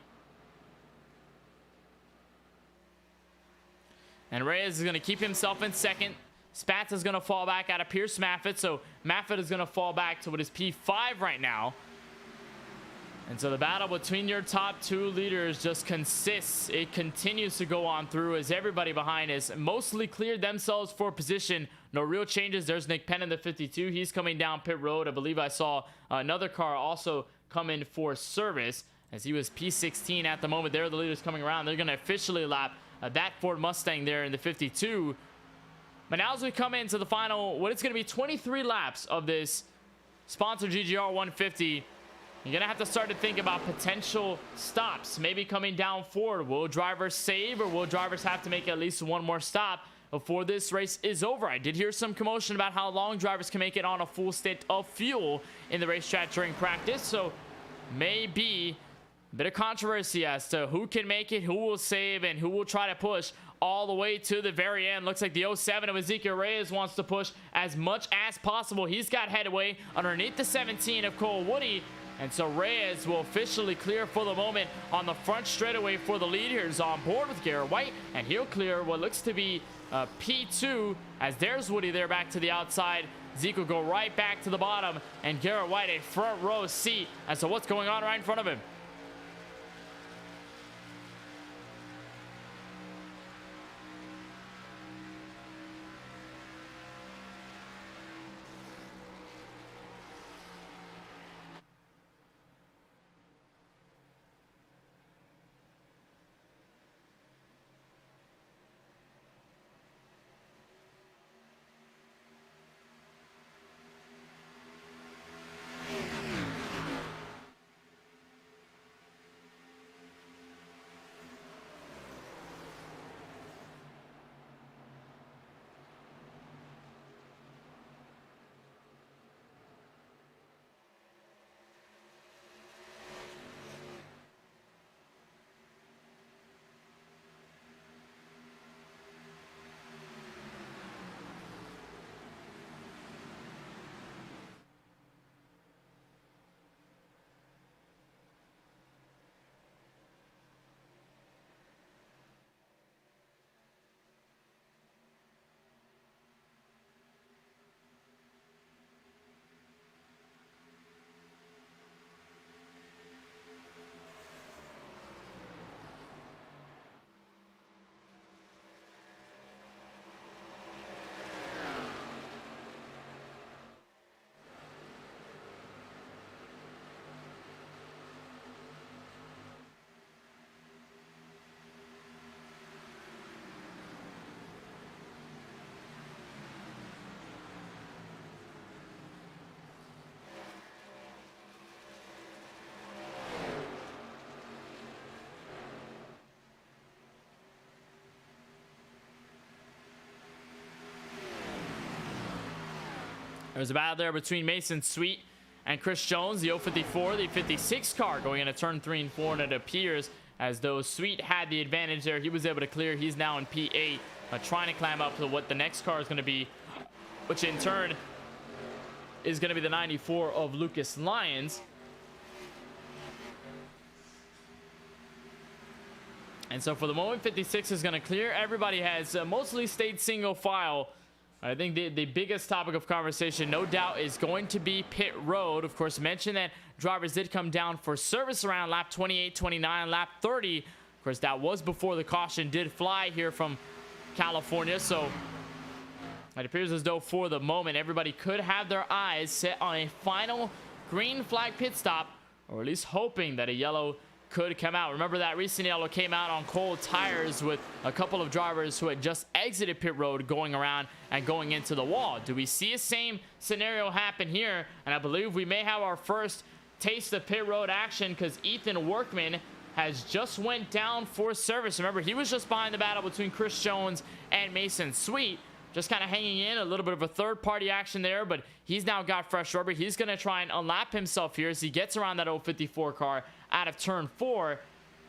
And Reyes is going to keep himself in second. Spatz is going to fall back out of Pierce Maffett. So Maffett is going to fall back to what is P5 right now. And so the battle between your top two leaders just consists. It continues to go on through as everybody behind has mostly cleared themselves for position. No real changes. There's Nick Penn in the 52. He's coming down pit road. I believe I saw another car also come in for service, as he was P16 at the moment. There are the leaders coming around. They're going to officially lap that Ford Mustang there in the 52. But now as we come into the final, what it's going to be 23 laps of this sponsored GGR 150, you're going to have to start to think about potential stops, maybe coming down forward. Will drivers save, or will drivers have to make at least one more stop before this race is over? I did hear some commotion about how long drivers can make it on a full stint of fuel in the racetrack during practice, so maybe bit of controversy as to who can make it, who will save, and who will try to push all the way to the very end. Looks like the 07 of Ezekiel Reyes wants to push as much as possible. He's got headway underneath the 17 of Cole Woody. And so Reyes will officially clear for the moment on the front straightaway for the lead. Here's on board with Garrett White, and he'll clear what looks to be P2 as there's Woody there back to the outside. Zeke will go right back to the bottom, and Garrett White a front row seat as to what's going on right in front of him. There's a battle there between Mason Sweet and Chris Jones, the 054, the 56 car going into turn 3 and 4, and it appears as though Sweet had the advantage there. He was able to clear. He's now in P8, trying to climb up to what the next car is going to be, which in turn is going to be the 94 of Lucas Lyons. And so for the moment, 56 is going to clear. Everybody has mostly stayed single file. I think the biggest topic of conversation, no doubt, is going to be pit road. Of course, mentioned that drivers did come down for service around lap 28, 29, lap 30. Of course, that was before the caution did fly here from California. So it appears as though for the moment, everybody could have their eyes set on a final green flag pit stop, or at least hoping that a yellow could come out. Remember that recent yellow came out on cold tires with a couple of drivers who had just exited pit road going around and going into the wall. Do we see a same scenario happen here? And I believe we may have our first taste of pit road action, because Ethan Workman has just went down for service. Remember, he was just behind the battle between Chris Jones and Mason Sweet, just kind of hanging in, a little bit of a third party action there, but he's now got fresh rubber. He's going to try and unlap himself here as he gets around that 054 car out of turn 4.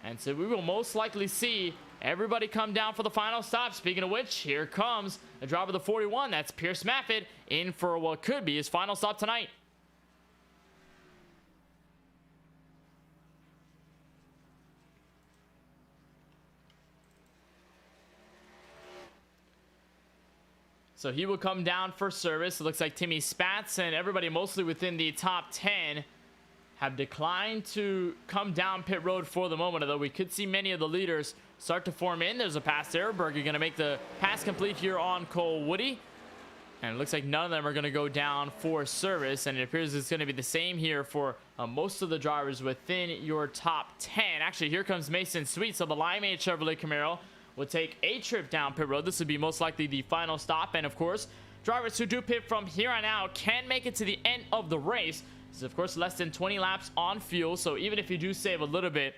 And so we will most likely see everybody come down for the final stop. Speaking of which, here comes the driver of the 41. That's Pierce Maffitt in for what could be his final stop tonight. So he will come down for service. It looks like Timmy Spatz and everybody mostly within the top 10 have declined to come down pit road for the moment, although we could see many of the leaders start to form in. There's a pass there. Berger going to make the pass complete here on Cole Woody. And it looks like none of them are going to go down for service. And it appears it's going to be the same here for most of the drivers within your top 10. Actually, here comes Mason Sweet. So the Limeade Chevrolet Camaro will take a trip down pit road. This would be most likely the final stop. And of course, drivers who do pit from here on out can make it to the end of the race. This is of course less than 20 laps on fuel. So even if you do save a little bit,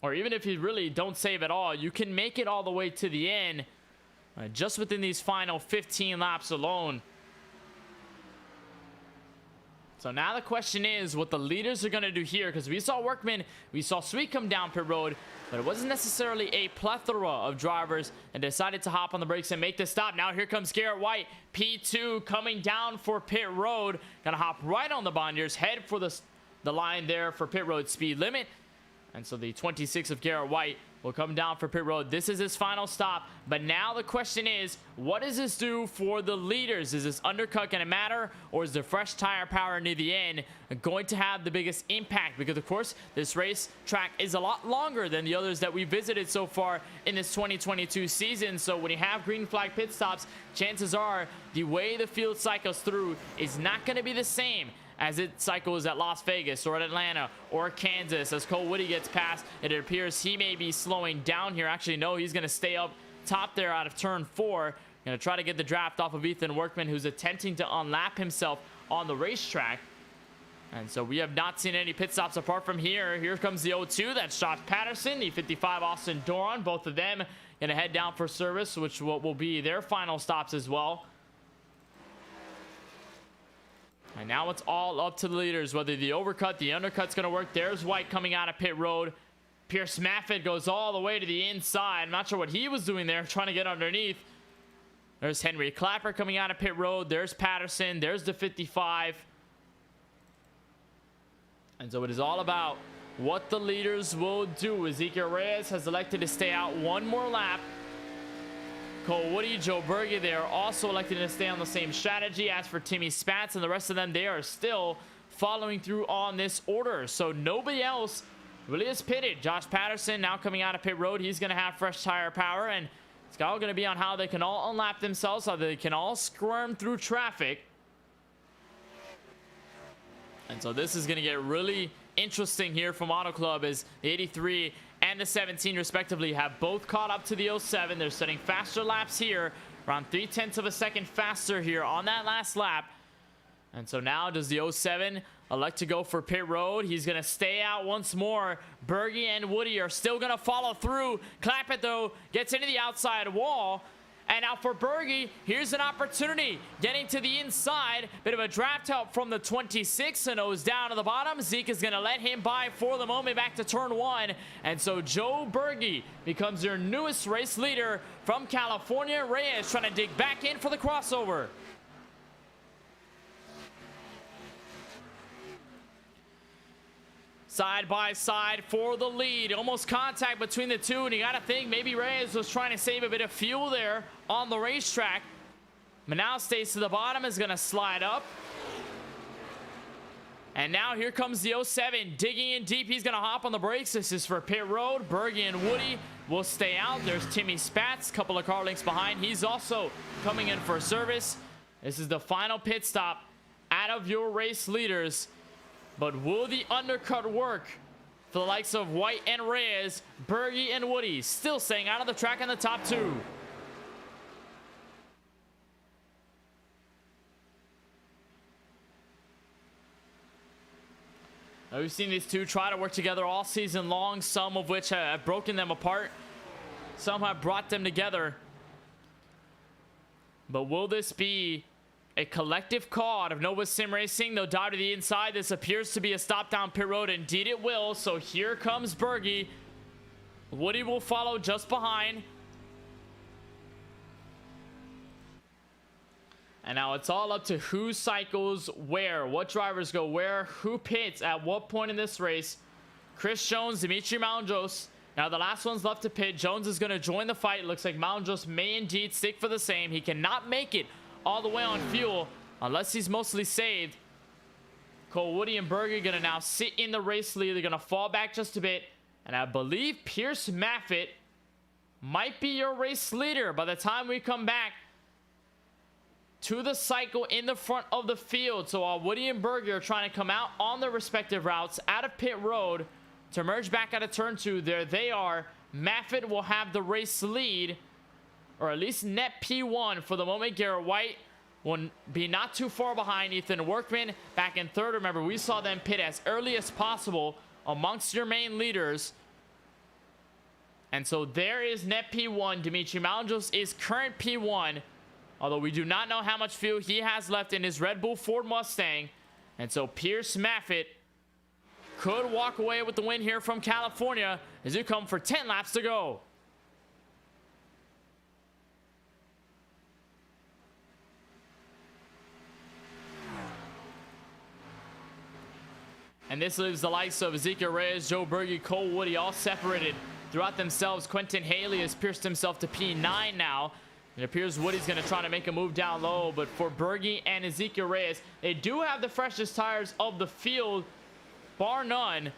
or even if you really don't save at all, you can make it all the way to the end just within these final 15 laps alone. So now the question is what the leaders are going to do here, because we saw Workman, we saw Sweet come down pit road, but it wasn't necessarily a plethora of drivers, and decided to hop on the brakes and make the stop. Now here comes Garrett White, P2 coming down for pit road, gonna hop right on the binders, head for the line there for pit road speed limit. And so the 26 of Garrett White will come down for pit road. This is his final stop. But now the question is, what does this do for the leaders? Is this undercut going to matter, or is the fresh tire power near the end going to have the biggest impact? Because, of course, this race track is a lot longer than the others that we visited so far in this 2022 season. So when you have green flag pit stops, chances are the way the field cycles through is not going to be the same as it cycles at Las Vegas or at Atlanta or Kansas. As Cole Woody gets past, it appears he may be slowing down here. Actually, no, he's going to stay up top there out of turn 4. Going to try to get the draft off of Ethan Workman, who's attempting to unlap himself on the racetrack. And so we have not seen any pit stops apart from here. Here comes the 0-2. That's Josh Patterson, the 55 Austin Doron. Both of them going to head down for service, which will be their final stops as well. And now it's all up to the leaders, whether the overcut, the undercut's going to work. There's White coming out of pit road. Pierce Maffitt goes all the way to the inside. I'm not sure what he was doing there, trying to get underneath. There's Henry Clapper coming out of pit road. There's Patterson. There's the 55. And so it is all about what the leaders will do. Ezekiel Reyes has elected to stay out one more lap. Cole Woody, Joe Berge, they are also elected to stay on the same strategy. As for Timmy Spatz and the rest of them, they are still following through on this order. So nobody else really is pitted. Josh Patterson now coming out of pit road. He's going to have fresh tire power, and it's all going to be on how they can all unlap themselves, how they can all squirm through traffic. And so this is going to get really interesting here from Auto Club, as the 83 and the 17 respectively have both caught up to the 07. They're setting faster laps here, around 0.3 of a second faster here on that last lap. And so now does the 07 elect to go for pit road? He's going to stay out once more. Berge and Woody are still going to follow through. Clappett, though, gets into the outside wall. And now for Berge, here's an opportunity. Getting to the inside. Bit of a draft help from the 26 and nose down to the bottom. Zeke is going to let him by for the moment back to turn 1. And so Joe Berge becomes your newest race leader from California. Reyes trying to dig back in for the crossover. Side by side for the lead. Almost contact between the two, and you got to think maybe Reyes was trying to save a bit of fuel there on the racetrack. But now stays to the bottom, is going to slide up. And now here comes the 07, digging in deep. He's going to hop on the brakes. This is for pit road. Berge and Woody will stay out. There's Timmy Spatz, couple of car lengths behind. He's also coming in for service. This is the final pit stop out of your race leaders. But will the undercut work for the likes of White and Reyes? Berge and Woody still staying out of the track in the top 2. Now we've seen these two try to work together all season long, some of which have broken them apart. Some have brought them together. But will this be a collective call out of Nova Sim Racing? They'll dive to the inside. This appears to be a stop down pit road. Indeed it will. So here comes Berge. Woody will follow just behind. And now it's all up to who cycles where, what drivers go where, who pits at what point in this race. Chris Jones, Dimitri Malandros. Now the last one's left to pit. Jones is going to join the fight. Looks like Malandros may indeed stick for the same. He cannot make it all the way on fuel unless he's mostly saved. Cole Woody and Berge are going to now sit in the race lead. They're going to fall back just a bit. And I believe Pierce Maffitt might be your race leader by the time we come back to the cycle in the front of the field. So while Woody and Berge are trying to come out on their respective routes out of pit road to merge back out of turn 2, there they are. Maffitt will have the race lead, or at least net P1 for the moment. Garrett White will be not too far behind. Ethan Workman back in 3rd. Remember, we saw them pit as early as possible amongst your main leaders. And so there is net P1. Dimitri Malandros is current P1, although we do not know how much fuel he has left in his Red Bull Ford Mustang. And so Pierce Maffitt could walk away with the win here from California as you come for 10 laps to go. And this leaves the likes of Ezekiel Reyes, Joe Berge, Cole Woody all separated throughout themselves. Quentin Haley has pierced himself to P9 now. It appears Woody's going to try to make a move down low, but for Berge and Ezekiel Reyes, they do have the freshest tires of the field, bar none.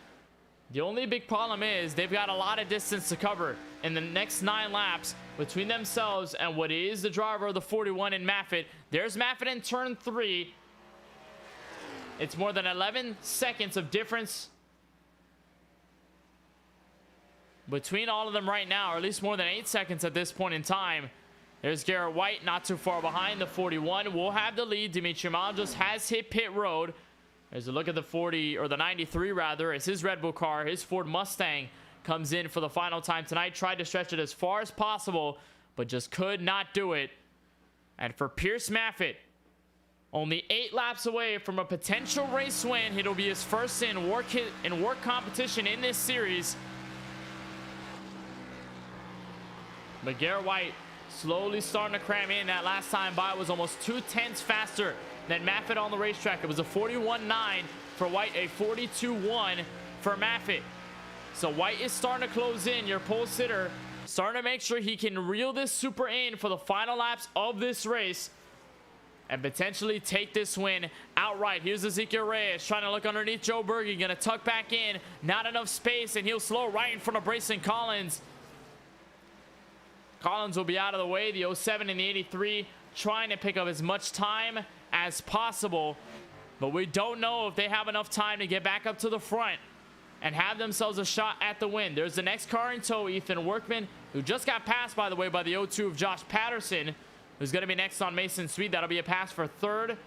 The only big problem is they've got a lot of distance to cover in the next 9 laps between themselves and what is the driver of the 41 in Maffitt. There's Maffitt in turn 3. It's more than 11 seconds of difference between all of them right now, or at least more than 8 seconds at this point in time. There's Garrett White not too far behind. The 41 will have the lead. Dimitri Malgos has hit pit road. There's a look at the 40, or the 93 rather, as his Red Bull car, his Ford Mustang, comes in for the final time tonight. Tried to stretch it as far as possible, but just could not do it. And for Pierce Maffitt, only 8 laps away from a potential race win. It'll be his first in WORC competition in this series. But Garrett White slowly starting to cram in. That last time by was almost 2/10 faster than Maffitt on the racetrack. It was a 41.9 for White, a 42.1 for Maffitt. So White is starting to close in. Your pole sitter starting to make sure he can reel this super in for the final laps of this race and potentially take this win outright. Here's Ezekiel Reyes trying to look underneath Joe Berge. Gonna tuck back in. Not enough space, and he'll slow right in front of Brayson Collins. Collins will be out of the way. The 07 and the 83 trying to pick up as much time as possible. But we don't know if they have enough time to get back up to the front and have themselves a shot at the win. There's the next car in tow, Ethan Workman, who just got passed, by the way, by the 02 of Josh Patterson, who's going to be next on Mason Sweet. That'll be a pass for 3rd.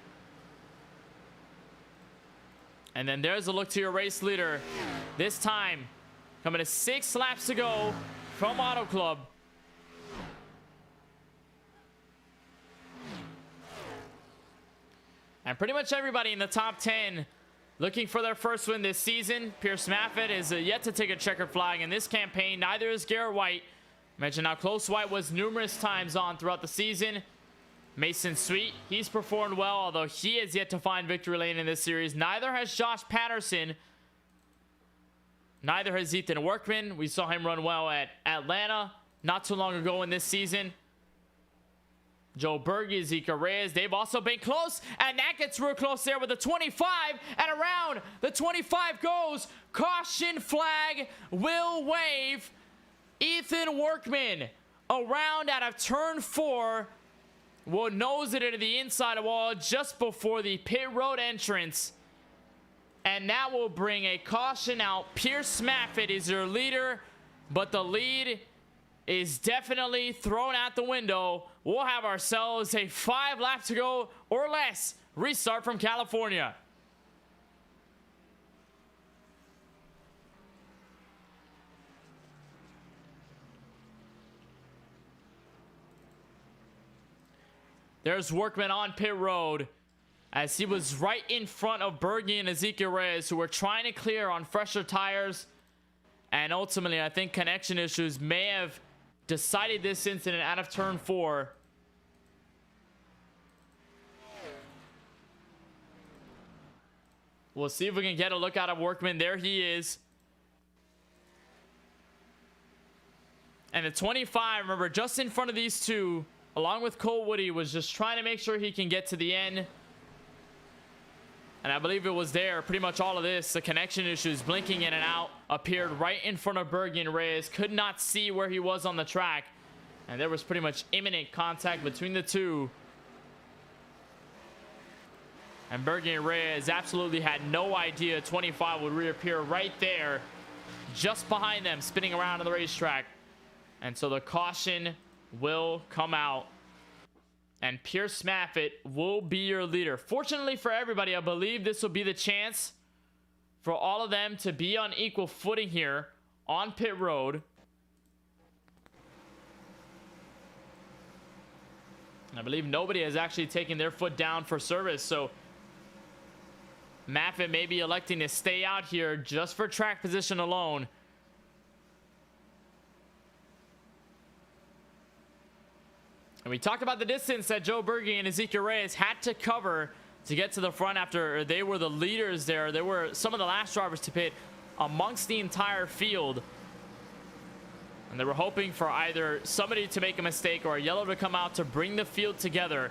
And then there's a look to your race leader. This time, coming to 6 laps to go from Auto Club. And pretty much everybody in the top 10 looking for their first win this season. Pierce Maffitt is yet to take a checkered flag in this campaign. Neither is Garrett White. Mention how close White was numerous times on throughout the season. Mason Sweet, he's performed well, although he has yet to find victory lane in this series. Neither has Josh Patterson. Neither has Ethan Workman. We saw him run well at Atlanta not too long ago in this season. Joe Berge, Ezekiel Reyes, they've also been close, and that gets real close there with the 25, and around the 25 goes. Caution flag will wave. Ethan Workman around out of turn 4 will nose it into the inside wall just before the pit road entrance, and that will bring a caution out. Pierce Maffitt is your leader, but the lead is definitely thrown out the window. We'll have ourselves a 5 laps to go or less restart from California. There's Workman on pit road as he was right in front of Berge and Ezekiel Reyes, who were trying to clear on fresher tires. And ultimately, I think connection issues may have decided this incident out of turn 4. We'll see if we can get a look out of Workman. There he is. And the 25, remember, just in front of these two, along with Cole Woody, was just trying to make sure he can get to the end. And I believe it was there, pretty much all of this, the connection issues, blinking in and out, appeared right in front of Berge and Reyes. Could not see where he was on the track. And there was pretty much imminent contact between the two. And Berge and Reyes absolutely had no idea 25 would reappear right there, just behind them, spinning around on the racetrack. And so the caution will come out. And Pierce Maffitt will be your leader. Fortunately for everybody, I believe this will be the chance for all of them to be on equal footing here on pit road. And I believe nobody has actually taken their foot down for service. So Maffitt may be electing to stay out here just for track position alone. And we talked about the distance that Joe Berge and Ezekiel Reyes had to cover to get to the front after they were the leaders there. They were some of the last drivers to pit amongst the entire field. And they were hoping for either somebody to make a mistake or a yellow to come out to bring the field together.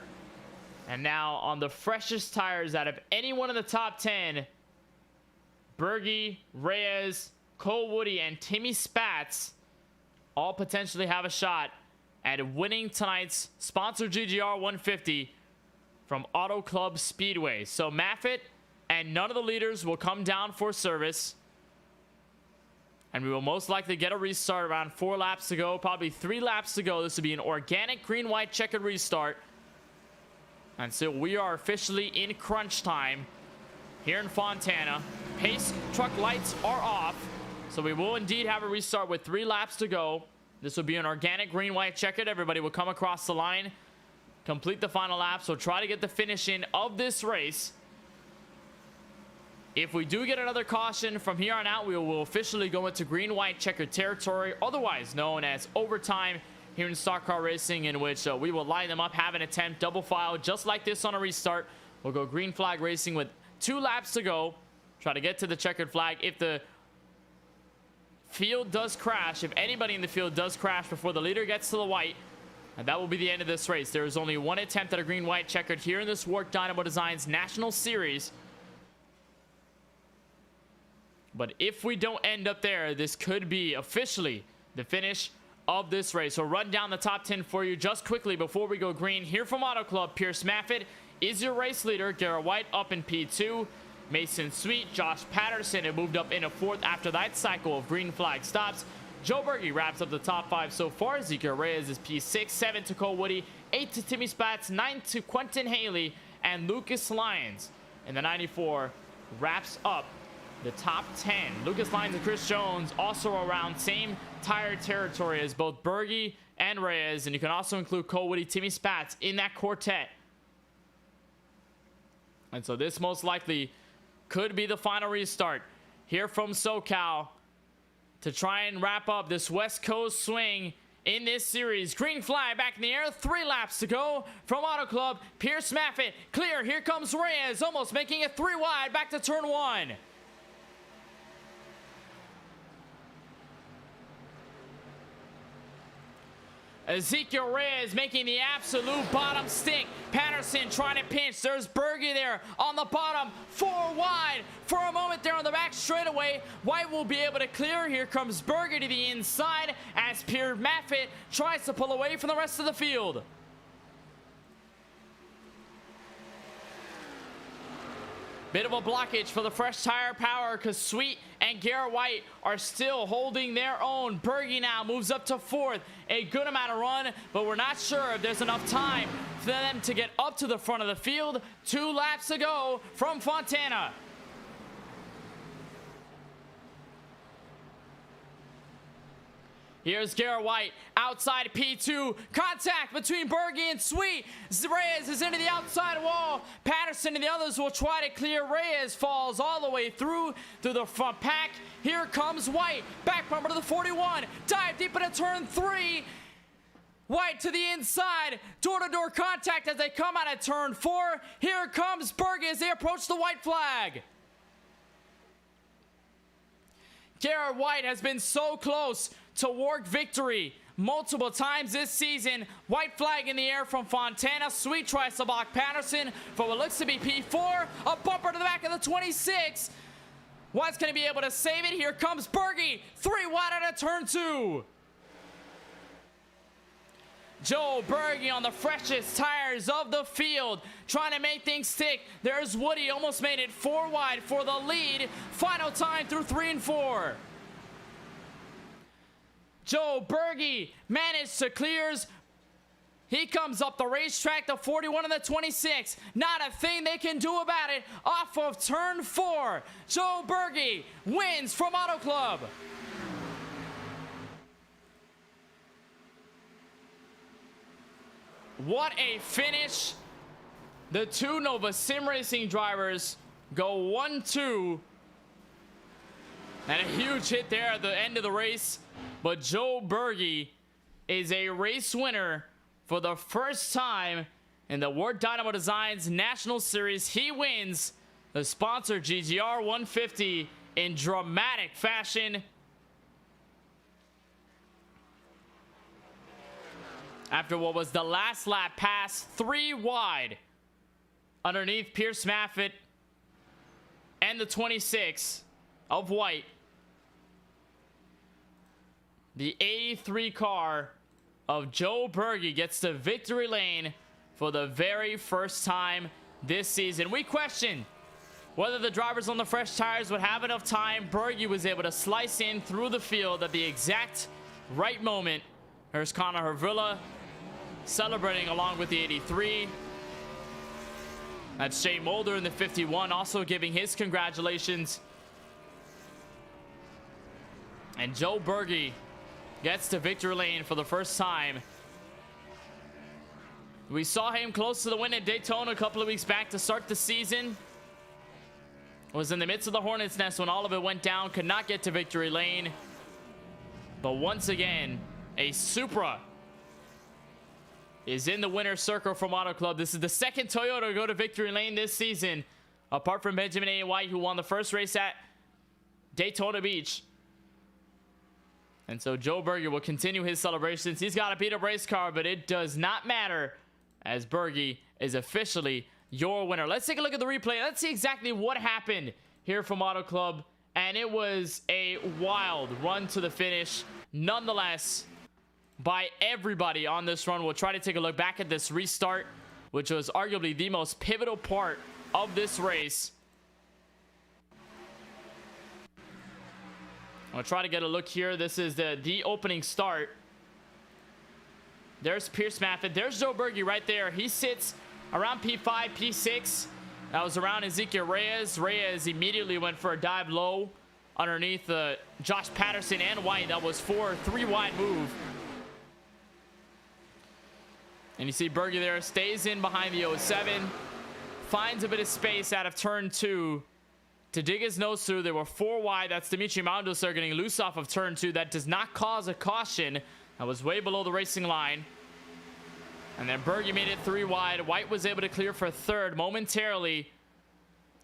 And now on the freshest tires out of anyone in the top 10, Berge, Reyes, Cole Woody, and Timmy Spatz all potentially have a shot at winning tonight's sponsored GGR 150 from Auto Club Speedway. So Maffitt and none of the leaders will come down for service. And we will most likely get a restart around 4 laps to go, probably 3 laps to go. This will be an organic green-white checkered restart. And so we are officially in crunch time here in Fontana. Pace truck lights are off. So we will indeed have a restart with 3 laps to go. This will be an organic green-white checkered. Everybody will come across the line, complete the final lap. So try to get the finish in of this race. If we do get another caution from here on out, we will officially go into green-white checkered territory, otherwise known as overtime here in stock car racing, in which we will line them up, have an attempt, double file, just like this on a restart. We'll go green flag racing with 2 laps to go. Try to get to the checkered flag. If the field does crash, if anybody in the field does crash before the leader gets to the white, and that will be the end of this race. There is only 1 attempt at a green-white checkered here in this WORC Dynamo Designs National Series. But if we don't end up there, this could be officially the finish of this race. So run down the top 10 for you just quickly before we go green. Here from Auto Club, Pierce Maffitt is your race leader. Garrett White up in P2. Mason Sweet, Josh Patterson had moved up into 4th after that cycle of green flag stops. Joe Berge wraps up the top 5 so far. Ezekiel Reyes is P6, 7 to Cole Woody, 8 to Timmy Spatz, 9 to Quentin Haley, and Lucas Lyons in the 94 wraps up the top 10. Lucas Lyons and Chris Jones also around same tire territory as both Berge and Reyes, and you can also include Cole Woody, Timmy Spatz in that quartet. And so this most likely could be the final restart here from SoCal to try and wrap up this West Coast swing in this series. Green flag back in the air, 3 laps to go from Auto Club. Pierce Maffitt clear. Here comes Reyes, almost making it 3 wide back to turn 1. Ezekiel Reyes making the absolute bottom stink. Patterson trying to pinch. There's Berge there on the bottom. 4 wide for a moment there on the back straightaway. White will be able to clear. Here comes Berge to the inside as Pierre Maffitt tries to pull away from the rest of the field. Bit of a blockage for the fresh tire power because Sweet and Garrett White are still holding their own. Berge now moves up to 4th. A good amount of run, but we're not sure if there's enough time for them to get up to the front of the field. 2 laps to go from Fontana. Here's Garrett White outside P2. Contact between Berge and Sweet. Reyes is into the outside wall. Patterson and the others will try to clear. Reyes falls all the way through the front pack. Here comes White. Back bumper to the 41. Dive deep into turn 3. White to the inside. Door-to-door contact as they come out of turn 4. Here comes Berge as they approach the white flag. Garrett White has been so close to WORC victory multiple times this season. White flag in the air from Fontana. Sweet tries to block Patterson for what looks to be P4. A bumper to the back of the 26. White's going to be able to save it. Here comes Berge. 3 wide out of turn 2. Joe Berge on the freshest tires of the field, trying to make things stick. There's Woody, almost made it 4 wide for the lead. Final time through 3 and 4. Joe Berge managed to clears. He comes up the racetrack, the 41 and the 26. Not a thing they can do about it. Off of turn 4, Joe Berge wins from Auto Club. What a finish. The 2 Nova Sim Racing drivers go 1-2. And a huge hit there at the end of the race. But Joe Berge is a race winner for the first time in the WORC Dynamo Designs National Series. He wins the sponsor GGR 150 in dramatic fashion. After what was the last lap pass, 3 wide underneath Pierce Maffitt and the 26 of White. The 83 car of Joe Berge gets to victory lane for the very first time this season. We questioned whether the drivers on the fresh tires would have enough time. Berge was able to slice in through the field at the exact right moment. Here's Connor Hervilla celebrating along with the 83. That's Shea Mulder in the 51 also giving his congratulations. And Joe Berge gets to victory lane for the first time. We saw him close to the win at Daytona a couple of weeks back to start the season. Was in the midst of the Hornets nest when all of it went down. Could not get to victory lane. But once again, a Supra is in the winner's circle from Auto Club. This is the second Toyota to go to victory lane this season, apart from Benjamin A. White, who won the first race at Daytona Beach. And so Joe Berge will continue his celebrations. He's got a beat-up race car, but it does not matter, as Berge is officially your winner. Let's take a look at the replay. Let's see exactly what happened here from Auto Club. And it was a wild run to the finish, nonetheless, by everybody on this run. We'll try to take a look back at this restart, which was arguably the most pivotal part of this race. I'll try to get a look here. This is the opening start. There's Pierce Maffitt. There's Joe Berge right there. He sits around P5, P6. That was around Ezekiel Reyes. Reyes immediately went for a dive low underneath Josh Patterson and White. That was 3 wide move. And you see Berge there stays in behind the 07. Finds a bit of space out of turn 2 to dig his nose through. There were 4 wide. That's Dimitri Moundosar getting loose off of turn 2. That does not cause a caution. That was way below the racing line. And then Berge made it 3 wide. White was able to clear for third momentarily.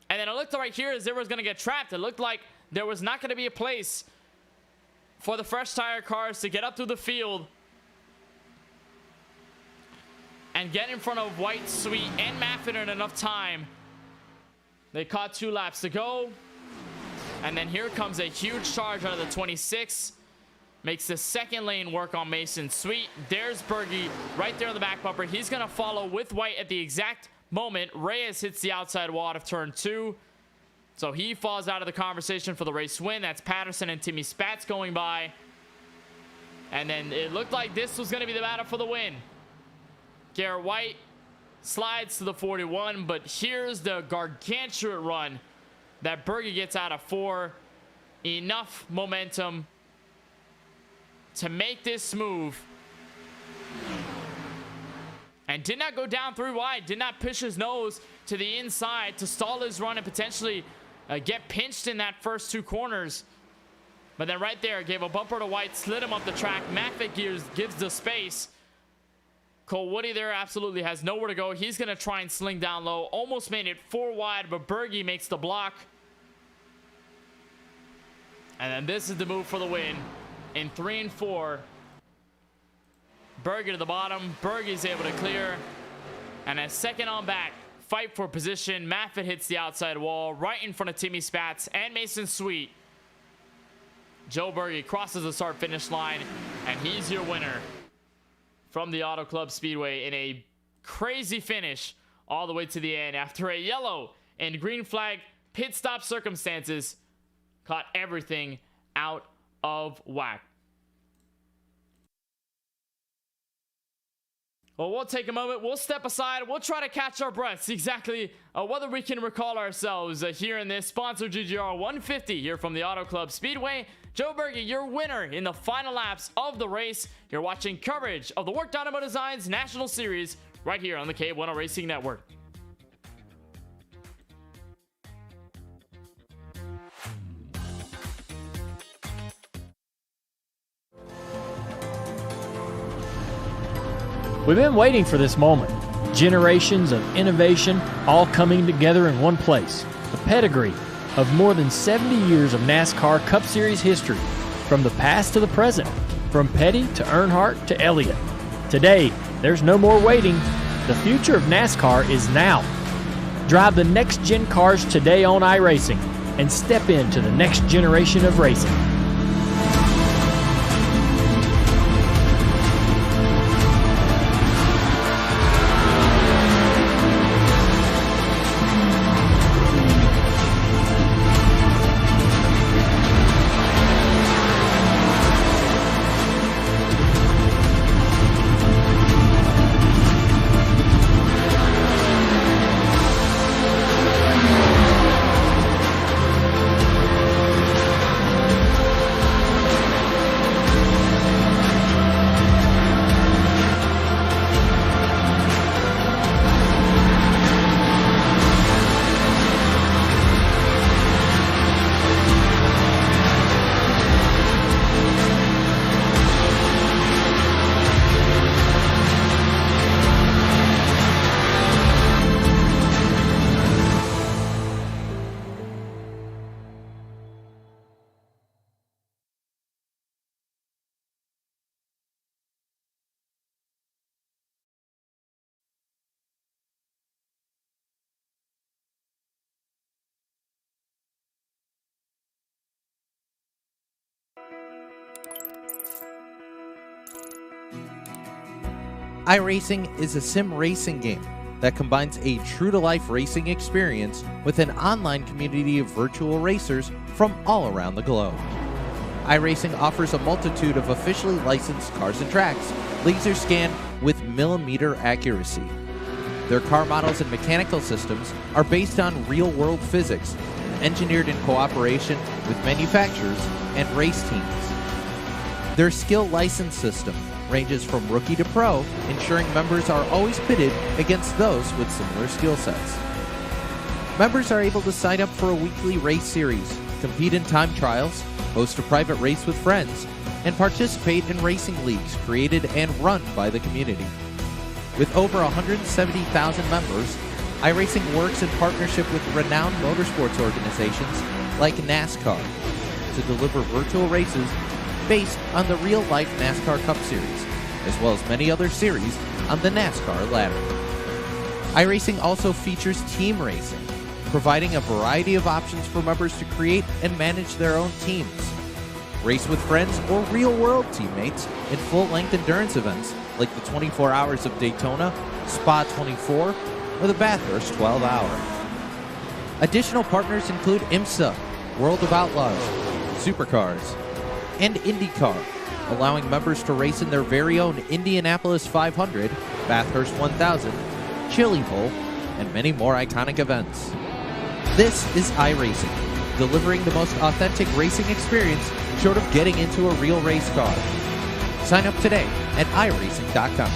And then it looked right here as there was going to get trapped. It looked like there was not going to be a place for the fresh tire cars to get up through the field and get in front of White, Sweet, and Maffitt in enough time. They caught 2 laps to go. And then here comes a huge charge out of the 26. Makes the second lane work on Mason Sweet. There's Berge right there on the back bumper. He's going to follow with White at the exact moment. Reyes hits the outside wall out of turn 2. So he falls out of the conversation for the race win. That's Patterson and Timmy Spatz going by. And then it looked like this was going to be the battle for the win. Garrett White slides to the 41, but here's the gargantuan run that Berge gets out of 4. Enough momentum to make this move. And did not go down 3 wide, did not push his nose to the inside to stall his run and potentially get pinched in that first 2 corners. But then right there, gave a bumper to White, slid him up the track. Maffitt gives the space. Cole Woody there absolutely has nowhere to go. He's going to try and sling down low. Almost made it 4 wide, but Berge makes the block. And then this is the move for the win. In 3 and 4. Berge to the bottom. Berge's able to clear. And a second on back. Fight for position. Maffitt hits the outside wall right in front of Timmy Spatz and Mason Sweet. Joe Berge crosses the start-finish line, and he's your winner from the Auto Club Speedway in a crazy finish all the way to the end after a yellow and green flag pit stop circumstances caught everything out of whack. Well, we'll take a moment. We'll step aside. We'll try to catch our breaths exactly whether we can recall ourselves here in this sponsored GGR 150 here from the Auto Club Speedway. Joe Berge, your winner in the final laps of the race. You're watching coverage of the WORC Dynamo Designs National Series right here on the KBueno Racing Network. We've been waiting for this moment. Generations of innovation all coming together in one place. The pedigree of more than 70 years of NASCAR Cup Series history, from the past to the present, from Petty to Earnhardt to Elliott. Today, there's no more waiting. The future of NASCAR is now. Drive the next-gen cars today on iRacing and step into the next generation of racing. iRacing is a sim racing game that combines a true-to-life racing experience with an online community of virtual racers from all around the globe. iRacing offers a multitude of officially licensed cars and tracks, laser scanned with millimeter accuracy. Their car models and mechanical systems are based on real-world physics, engineered in cooperation with manufacturers and race teams. Their skill license system ranges from rookie to pro, ensuring members are always pitted against those with similar skill sets. Members are able to sign up for a weekly race series, compete in time trials, host a private race with friends, and participate in racing leagues created and run by the community. With over 170,000 members, iRacing works in partnership with renowned motorsports organizations like NASCAR to deliver virtual races based on the real-life NASCAR Cup Series, as well as many other series on the NASCAR ladder. iRacing also features team racing, providing a variety of options for members to create and manage their own teams. Race with friends or real-world teammates in full-length endurance events like the 24 Hours of Daytona, Spa 24, or the Bathurst 12-Hour. Additional partners include IMSA, World of Outlaws, Supercars, and IndyCar, allowing members to race in their very own Indianapolis 500, Bathurst 1000, Chili Bowl, and many more iconic events. This is iRacing, delivering the most authentic racing experience short of getting into a real race car. Sign up today at iRacing.com.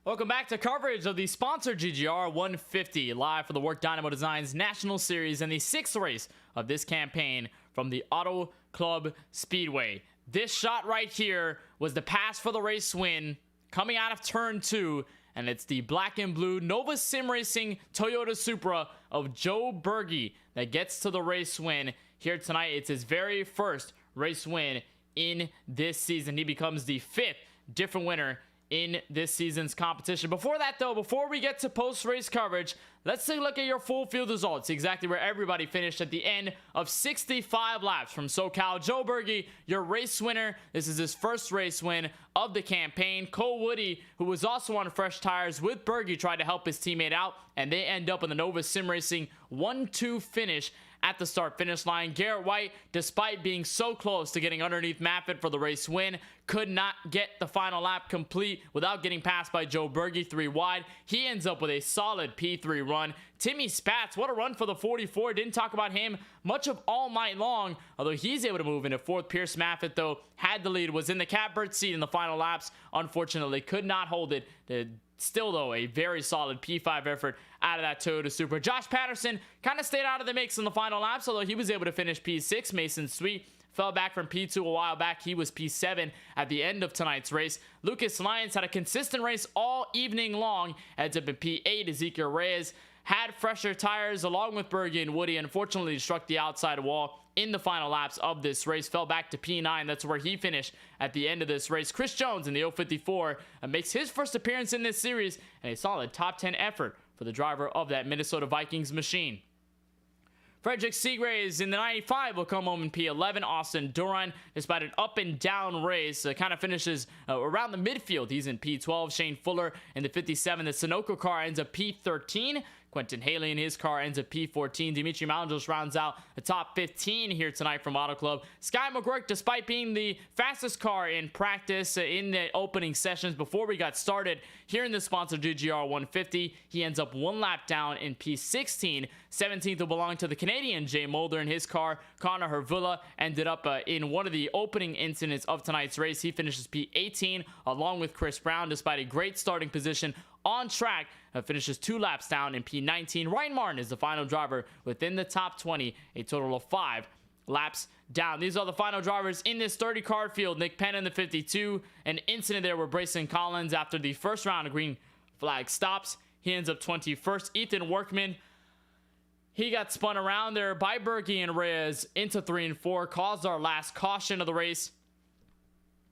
Welcome back to coverage of the sponsored GGR 150, live for the WORC Dynamo Designs National Series and the 6th race of this campaign from the Auto Club Speedway. This shot right here was the pass for the race win coming out of turn 2, and it's the black and blue Nova Sim Racing Toyota Supra of Joe Berge that gets to the race win here tonight. It's his very first race win in this season. He becomes the 5th different winner in this season's competition. Before that, though, before we get to post-race coverage, let's take a look at your full field results, exactly where everybody finished at the end of 65 laps. From SoCal, Joe Berge, your race winner. This is his first race win of the campaign. Cole Woody, who was also on fresh tires with Berge, tried to help his teammate out, and they end up in the Nova Sim Racing 1-2 finish at the start-finish line. Garrett White, despite being so close to getting underneath Maffitt for the race win, could not get the final lap complete without getting passed by Joe Berge 3 wide. He ends up with a solid P3 run. Timmy Spatz, what a run for the 44. Didn't talk about him much of all night long, although he's able to move into fourth. Pierce Maffitt, though, had the lead, was in the catbird seat in the final laps. Unfortunately, could not hold it. Still, though, a very solid P5 effort out of that Toyota Supra. Josh Patterson kind of stayed out of the mix in the final laps, although he was able to finish P6. Mason Sweet fell back from P2 a while back. He was P7 at the end of tonight's race. Lucas Lyons had a consistent race all evening long. Ends up in P8. Ezekiel Reyes had fresher tires along with Berge and Woody. Unfortunately, struck the outside wall in the final laps of this race. Fell back to P9. That's where he finished at the end of this race. Chris Jones in the 054 makes his first appearance in this series, and a solid top 10 effort for the driver of that Minnesota Vikings machine. Frederick Seagraves in the 95 will come home in P11. Austin Duran, despite an up and down race, kind of finishes around the midfield. He's in P12. Shane Fuller in the 57. The Sunoco car ends up P13. Quentin Haley in his car ends at P14. Dimitri Malandros rounds out the top 15 here tonight from Auto Club. Sky McGurk, despite being the fastest car in practice in the opening sessions before we got started here in the sponsor GGR 150, he ends up one lap down in P16. 17th will belong to the Canadian Jay Mulder in his car. Connor Hervula ended up in one of the opening incidents of tonight's race. He finishes P18 along with Chris Brown, despite a great starting position on track. Finishes 2 laps down in P19. Ryan Martin is the final driver within the top 20, a total of 5 laps down. These are the final drivers in this 30-car field. Nick Penn in the 52. An incident there with Brayson Collins after the first round of green flag stops. He ends up 21st. Ethan Workman, he got spun around there by Berge and Reyes into 3 and 4. Caused our last caution of the race.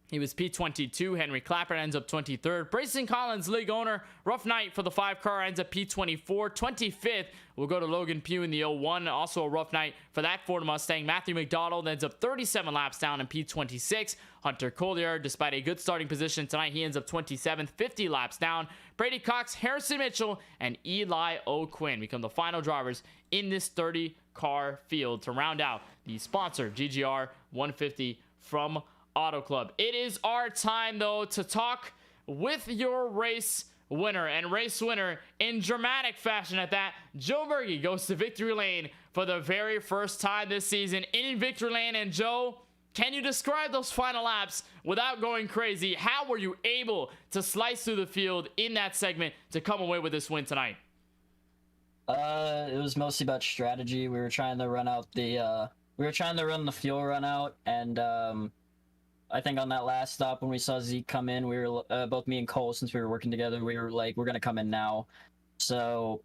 He was P22. Henry Clapper ends up 23rd. Brayson Collins, league owner. Rough night for the 5-car. Ends up P24. 25th will go to Logan Pugh in the 01. Also a rough night for that Ford Mustang. Matthew McDonald ends up 37 laps down in P26. Hunter Collier, despite a good starting position tonight, he ends up 27th, 50 laps down. Brady Cox, Harrison Mitchell, and Eli O'Quinn become the final drivers in this 30-car field to round out the sponsor GGR 150 from Auto Club. It is our time, though, to talk with your race winner, and race winner in dramatic fashion at that. Joe Berge goes to victory lane for the very first time this season in victory lane. And Joe, can you describe those final laps without going crazy? How were you able to slice through the field in that segment to come away with this win tonight? It was mostly about strategy. We were trying to run out the the fuel run out, and I think on that last stop when we saw Zeke come in, we were both me and Cole, since we were working together, we were like, we're gonna come in now. So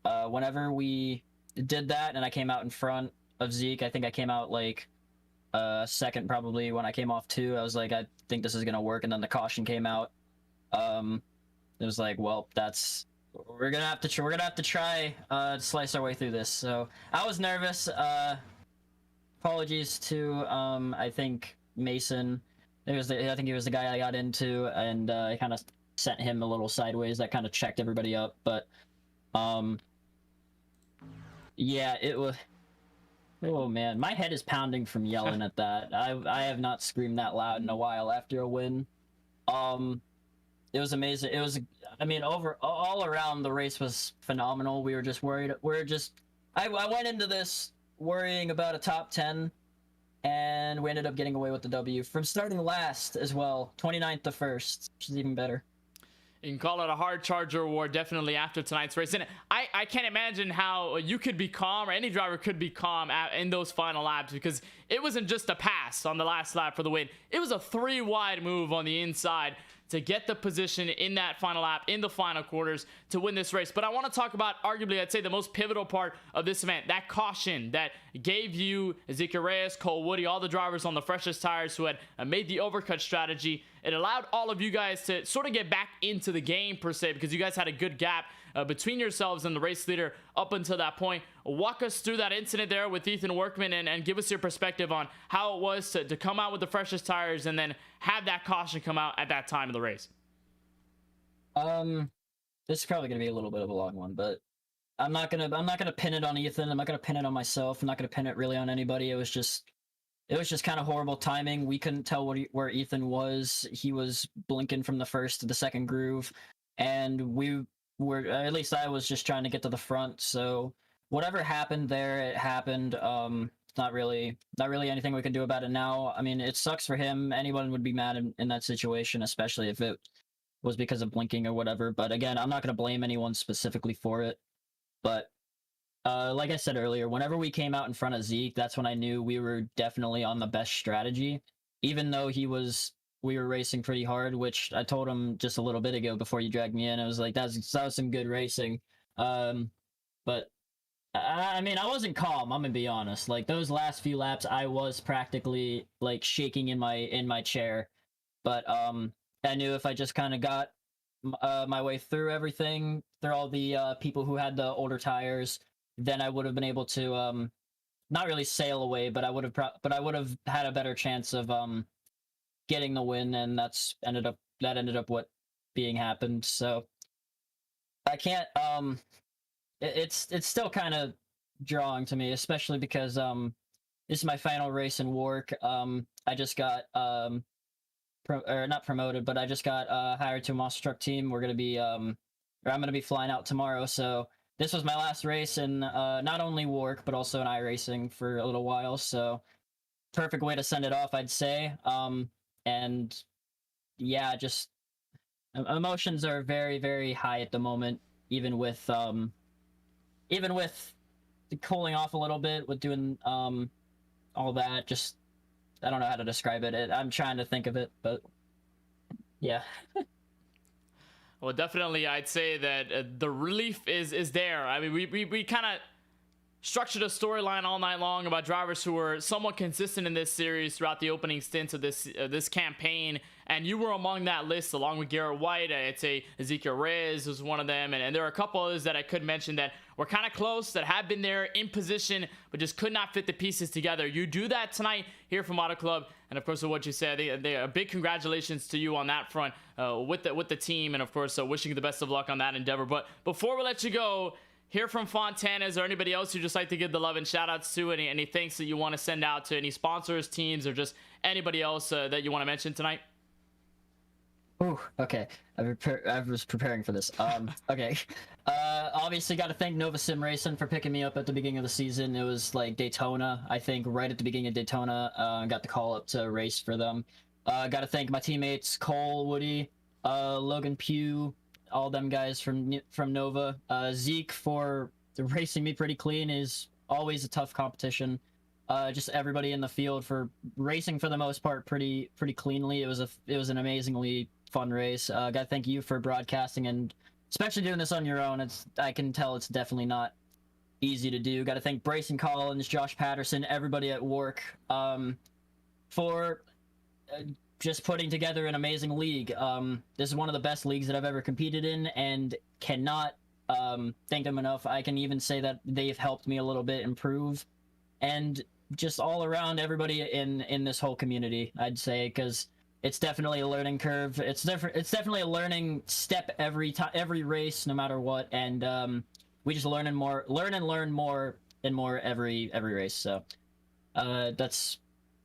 whenever we did that and I came out in front of Zeke, I think I came out like second probably when I came off 2. I was like, I think this is gonna work, and then the caution came out. It was like, well, we're gonna have to try to slice our way through this. So I was nervous. Apologies to I think Mason. I think he was the guy I got into, and I kind of sent him a little sideways. That kind of checked everybody up, but yeah, it was. Oh man, my head is pounding from yelling at that. I have not screamed that loud in a while after a win. It was amazing. It was, I mean, all around the race was phenomenal. We were just worried. I went into this worrying about a top 10. And we ended up getting away with the W from starting last as well, 29th to 1st, which is even better. You can call it a hard charger award, definitely, after tonight's race. And I can't imagine how you could be calm, or any driver could be calm in those final laps, because it wasn't just a pass on the last lap for the win. It was a 3-wide move on the inside to get the position in that final lap, in the final quarters, to win this race. But I want to talk about, arguably, I'd say the most pivotal part of this event, that caution that gave you Ezekiel Reyes, Cole Woody, all the drivers on the freshest tires who had made the overcut strategy. It allowed all of you guys to sort of get back into the game, per se, because you guys had a good gap between yourselves and the race leader up until that point. Walk us through that incident there with Ethan Workman, and give us your perspective on how it was to come out with the freshest tires and then have that caution come out at that time of the race. This is probably gonna be a little bit of a long one, but I'm not gonna pin it on Ethan. I'm not gonna pin it on myself. I'm not gonna pin it really on anybody. It was just it was just kind of horrible timing. We couldn't tell where Ethan was. He was blinking from the first to the second groove, and we were, at least I was just trying to get to the front. So whatever happened there, it happened. Not really anything we can do about it now. I mean, it sucks for him. Anyone would be mad in that situation, especially if it was because of blinking or whatever. But again, I'm not going to blame anyone specifically for it. But like I said earlier, whenever we came out in front of Zeke, that's when I knew we were definitely on the best strategy. Even though we were racing pretty hard, which I told him just a little bit ago before you dragged me in. I was like, that was some good racing. But I mean, I wasn't calm. I'm gonna be honest. Like those last few laps, I was practically like shaking in my chair. But I knew if I just kind of got my way through everything, through all the people who had the older tires, then I would have been able to not really sail away, but I would have had a better chance of getting the win, and that ended up what being happened. So I can't it's still kind of drawing to me, especially because this is my final race in WORC. I just got not promoted, but I just got hired to a monster truck team. We're gonna be I'm gonna be flying out tomorrow, so this was my last race in not only WORC but also in iRacing for a little while. So perfect way to send it off, I'd say. And yeah, just emotions are very, very high at the moment, even with cooling off a little bit with doing all that. Just I don't know how to describe it. I'm trying to think of it, but yeah. Well, definitely, I'd say that the relief is there. I mean, we kind of structured a storyline all night long about drivers who were somewhat consistent in this series throughout the opening stints of this campaign, and you were among that list along with Garrett White. I'd say Ezekiel Reyes was one of them, and there are a couple others that I could mention that were kind of close, that have been there in position but just could not fit the pieces together. You do that tonight here from Auto Club, and of course with what you said, a big congratulations to you on that front with the team, and of course wishing you the best of luck on that endeavor. But before we let you go, hear from Fontana, is there anybody else you'd just like to give the love and shout outs to? Any thanks that you want to send out to any sponsors, teams, or just anybody else that you want to mention tonight? Ooh, okay. I was preparing for this. Okay. Obviously got to thank Nova Sim Racing for picking me up at the beginning of the season. It was like Daytona, I think, right at the beginning of Daytona. Got the call up to race for them. Got to thank my teammates Cole, Woody, Logan Pugh, all them guys from Nova. Zeke for racing me pretty clean. Is always a tough competition. Just everybody in the field for racing for the most part pretty cleanly. It was an amazingly fun race. Gotta thank you for broadcasting, and especially doing this on your own. I can tell it's definitely not easy to do. Gotta thank Brayson Collins, Josh Patterson, everybody at WORC for just putting together an amazing league. This is one of the best leagues that I've ever competed in, and cannot thank them enough. I can even say that they've helped me a little bit improve, and just all around everybody in this whole community, I'd say, because it's definitely a learning curve. It's definitely a learning step every race, no matter what, and we just learn and learn more and more every race. So that's,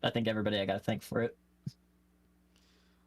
I think, everybody I gotta thank for it.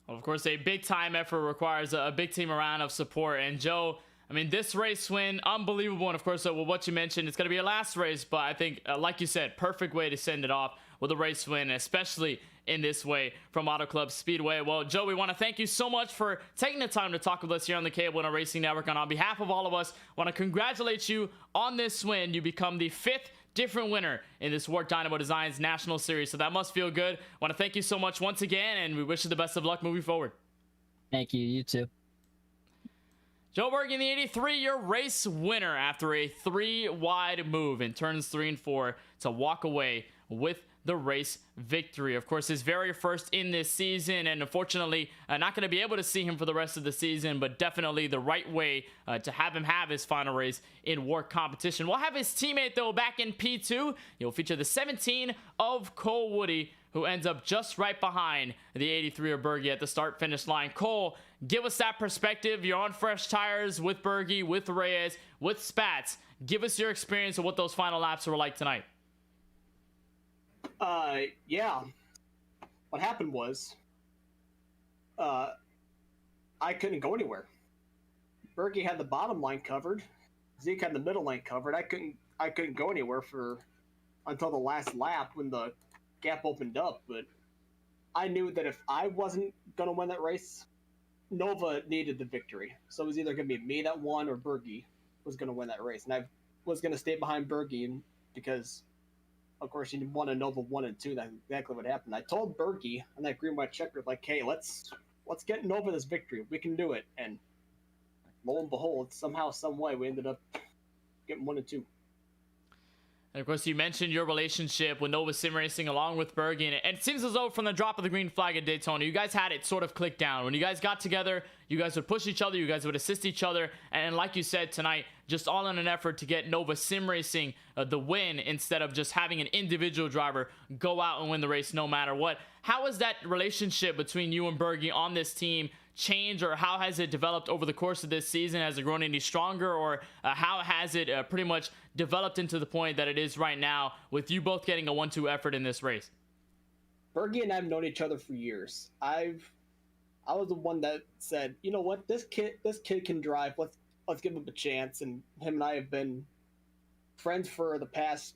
Well, of course, a big time effort requires a big team around of support. And Joe, I mean, this race win, unbelievable. And of course, with what you mentioned, it's going to be your last race, but I think, like you said, perfect way to send it off with a race win, especially in this way from Auto Club Speedway. Well, Joe, we want to thank you so much for taking the time to talk with us here on the KBueno Racing Network. And on behalf of all of us, want to congratulate you on this win. You become the 5th different winner in this WORC Dynamo Designs National Series, so that must feel good. Want to thank you so much once again, and we wish you the best of luck moving forward. Thank you. You too. Joe Bergen, the 83-year race winner after a 3-wide move in turns 3 and 4 to walk away with the race victory. Of course, his very first in this season, and unfortunately not going to be able to see him for the rest of the season, but definitely the right way to have him have his final race in WORC competition. We'll have his teammate, though, back in P2. He'll feature the 17 of Cole Woody, who ends up just right behind the 83 of Bergie at the start-finish line. Cole, give us that perspective. You're on fresh tires with Bergie, with Reyes, with Spats. Give us your experience of what those final laps were like tonight. Yeah. What happened was, I couldn't go anywhere. Berkey had the bottom line covered. Zeke had the middle lane covered. I couldn't go anywhere until the last lap when the gap opened up. But I knew that if I wasn't gonna win that race, Nova needed the victory. So it was either gonna be me that won or Berkey was gonna win that race, and I was gonna stay behind Berkey because, of course, he won a Nova 1 and 2. That's exactly what happened. I told Berkey on that green white checkered, like, hey, let's get Nova this victory. We can do it. And lo and behold, somehow, some way, we ended up getting 1 and 2. And of course, you mentioned your relationship with Nova Sim Racing along with Bergie, and it seems as though from the drop of the green flag at Daytona, you guys had it sort of clicked down. When you guys got together, you guys would push each other, you guys would assist each other, and like you said tonight, just all in an effort to get Nova Sim Racing the win instead of just having an individual driver go out and win the race no matter what. How has that relationship between you and Bergie on this team change, or how has it developed over the course of this season? Has it grown any stronger, or how has it pretty much developed into the point that it is right now with you both getting a 1-2 effort in this race? Bergie and I have known each other for years. I was the one that said, you know what, this kid can drive. Let's give him a chance. And him and I have been friends for the past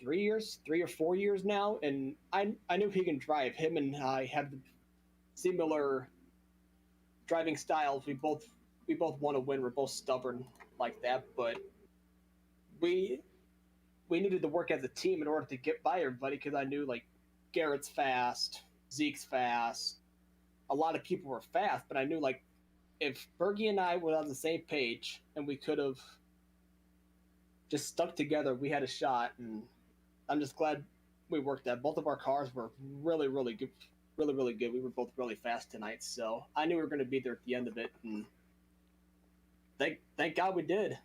3 or 4 years now, and I knew he can drive. Him and I have similar driving styles. We both want to win. We're both stubborn like that, but we needed to work as a team in order to get by everybody, because I knew, like, Garrett's fast, Zeke's fast, a lot of people were fast, but I knew, like, if Bergie and I were on the same page and we could have just stuck together, we had a shot. And I'm just glad we worked that. Both of our cars were really, really good. Really, really good. We were both really fast tonight, so I knew we were going to be there at the end of it, and thank God we did.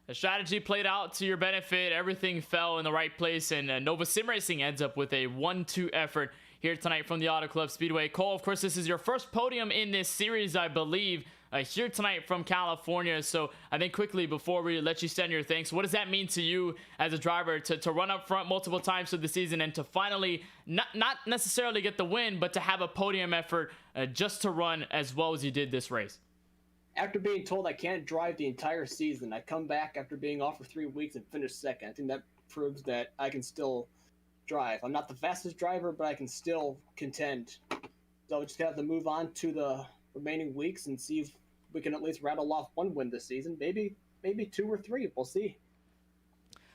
The strategy played out to your benefit. Everything fell in the right place, and Nova Sim Racing ends up with a 1-2 effort here tonight from the Auto Club Speedway. Cole, of course, this is your first podium in this series, I believe, here tonight from California. So I think quickly, before we let you send your thanks, what does that mean to you as a driver to run up front multiple times through the season and to finally not necessarily get the win, but to have a podium effort just to run as well as you did this race? After being told I can't drive the entire season, I come back after being off for 3 weeks and finish second. I think that proves that I can still drive. I'm not the fastest driver, but I can still contend. So we just have to move on to the remaining weeks and see if we can at least rattle off one win this season. Maybe 2 or 3. We'll see.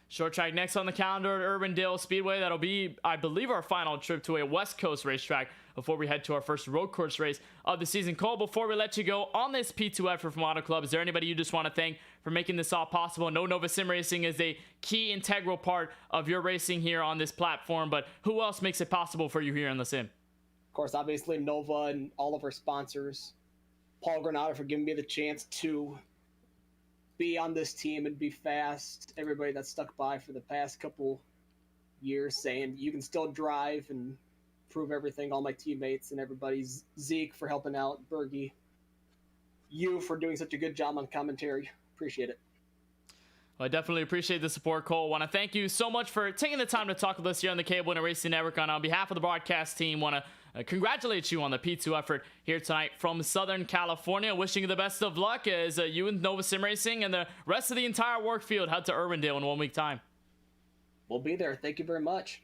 Short track next on the calendar at Urbandale Speedway. That'll be, I believe, our final trip to a West Coast racetrack before we head to our first road course race of the season. Cole, before we let you go on this P2 effort from Auto Club, is there anybody you just want to thank for making this all possible? No, Nova Sim Racing is a key integral part of your racing here on this platform, but who else makes it possible for you here in the sim? Of course, obviously Nova and all of our sponsors. Paul Granado for giving me the chance to be on this team and be fast. Everybody that stuck by for the past couple years saying you can still drive and prove everything. All my teammates and everybody's. Zeke for helping out. Bergie. You for doing such a good job on commentary. Appreciate it. Well, I definitely appreciate the support, Cole. Want to thank you so much for taking the time to talk with us here on the KBueno Racing Network. On behalf of the broadcast team, want to congratulate you on the P2 effort here tonight from Southern California. Wishing you the best of luck as you and Nova Sim Racing and the rest of the entire WORC field head to Urbandale in 1 week time. We'll be there. Thank you very much.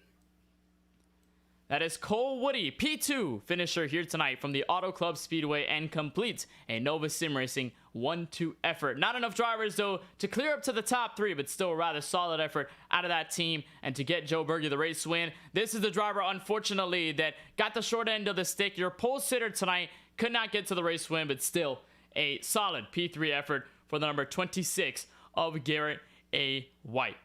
That is Cole Woody, P2 finisher here tonight from the Auto Club Speedway, and completes a Nova Sim Racing 1-2 effort. Not enough drivers, though, to clear up to the top 3, but still a rather solid effort out of that team and to get Joe Bergie the race win. This is the driver, unfortunately, that got the short end of the stick. Your pole sitter tonight could not get to the race win, but still a solid P3 effort for the number 26 of Garrett A. White.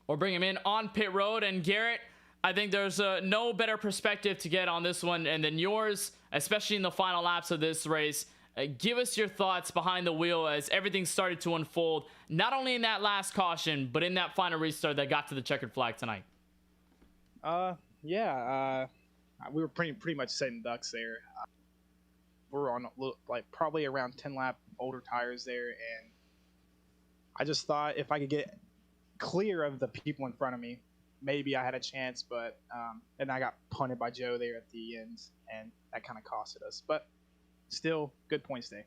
We'll bring him in on pit road, and Garrett, I think there's no better perspective to get on this one and than yours, especially in the final laps of this race. Give us your thoughts behind the wheel as everything started to unfold, not only in that last caution, but in that final restart that got to the checkered flag tonight. We were pretty much sitting ducks there. We were on probably around 10 lap older tires there, and I just thought if I could get clear of the people in front of me, maybe I had a chance, but and I got punted by Joe there at the end, and that kind of costed us. But still, good points day.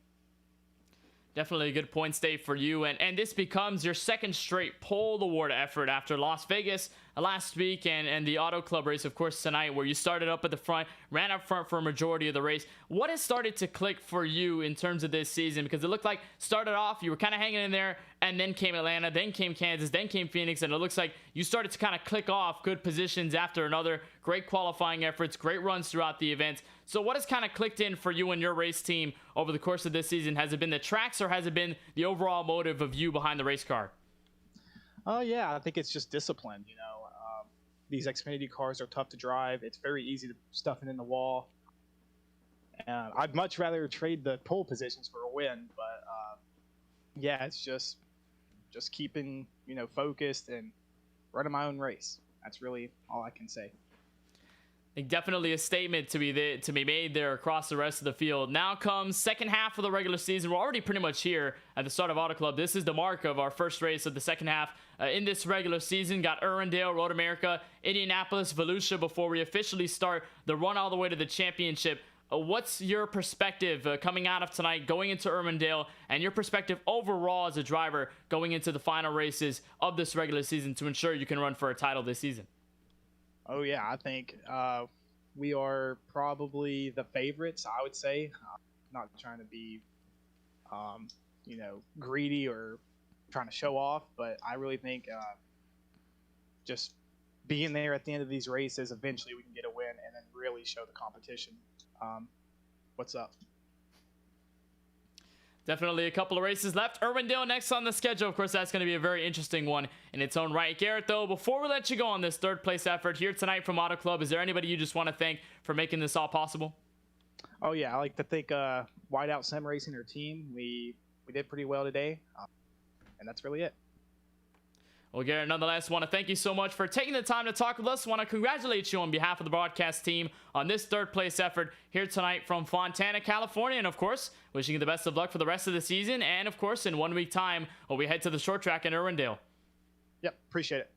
Definitely a good points day for you, and this becomes your second straight pole award effort after Las Vegas last week and the Auto Club race, of course, tonight, where you started up at the front, ran up front for a majority of the race. What has started to click for you in terms of this season? Because it looked like started off, you were kind of hanging in there, and then came Atlanta, then came Kansas, then came Phoenix, and it looks like you started to kind of click off good positions after another. Great qualifying efforts, great runs throughout the events. So what has kind of clicked in for you and your race team over the course of this season? Has it been the tracks, or has it been the overall motive of you behind the race car? Oh, yeah, I think it's just discipline. These Xfinity cars are tough to drive. It's very easy to stuff it in the wall. I'd much rather trade the pole positions for a win, but yeah, it's just keeping focused and running my own race. That's really all I can say. I think definitely a statement to be made there across the rest of the field. Now comes second half of the regular season. We're already pretty much here at the start of Auto Club. This is the mark of our first race of the second half in this regular season. Got Irwindale, Road America, Indianapolis, Volusia before we officially start the run all the way to the championship. What's your perspective coming out of tonight, going into Irwindale, and your perspective overall as a driver going into the final races of this regular season to ensure you can run for a title this season? Oh, yeah, I think we are probably the favorites, I would say. Not trying to be, greedy or trying to show off, but I really think just being there at the end of these races, eventually we can get a win and then really show the competition what's up. Definitely a couple of races left. Irwindale next on the schedule. Of course, that's going to be a very interesting one in its own right. Garrett, though, before we let you go on this third place effort here tonight from Auto Club, is there anybody you just want to thank for making this all possible? Oh, yeah. I like to thank Whiteout Sim Racing, their team. We did pretty well today, and that's really it. Well, Garrett, nonetheless, want to thank you so much for taking the time to talk with us. Want to congratulate you on behalf of the broadcast team on this third place effort here tonight from Fontana, California. And, of course, wishing you the best of luck for the rest of the season. And, of course, in 1 week time, when we head to the short track in Irwindale. Yep, appreciate it.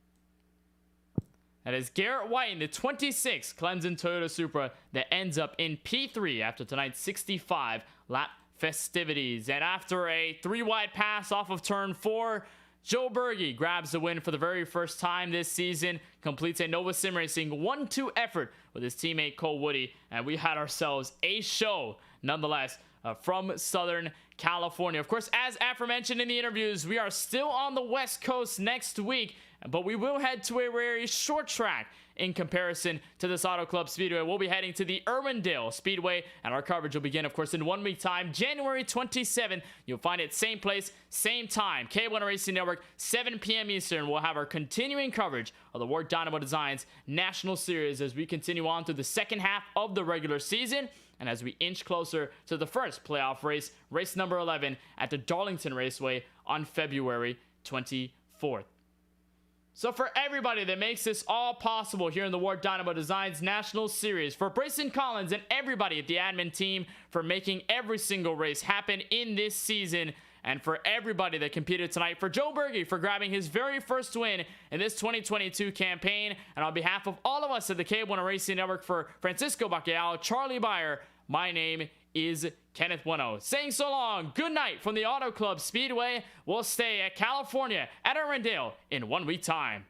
That is Garrett White in the 26 Clemson Toyota Supra that ends up in P3 after tonight's 65 lap festivities. And after a 3-wide pass off of turn 4, Joe Berge grabs the win for the very first time this season, completes a Nova Sim Racing 1-2 effort with his teammate Cole Woody, and we had ourselves a show nonetheless from Southern California. Of course, as aforementioned in the interviews, we are still on the West Coast next week, but we will head to a very short track in comparison to this Auto Club Speedway. We'll be heading to the Irwindale Speedway, and our coverage will begin, of course, in 1 week time, January 27th. You'll find it same place, same time, KBueno Racing Network, 7 p.m. Eastern. We'll have our continuing coverage of the WORC Dynamo Designs National Series as we continue on through the second half of the regular season, and as we inch closer to the first playoff race, race number 11 at the Darlington Raceway on February 24th. So for everybody that makes this all possible here in the WORC Dynamo Designs National Series, for Brayson Collins and everybody at the admin team for making every single race happen in this season, and for everybody that competed tonight, for Joe Berge for grabbing his very first win in this 2022 campaign, and on behalf of all of us at the KBueno Racing Network, for Francisco Bacalao, Charlie Beyer, my name is Kenneth Bueno. Saying so long, good night from the Auto Club Speedway. We'll stay at California at Irwindale in 1 week time.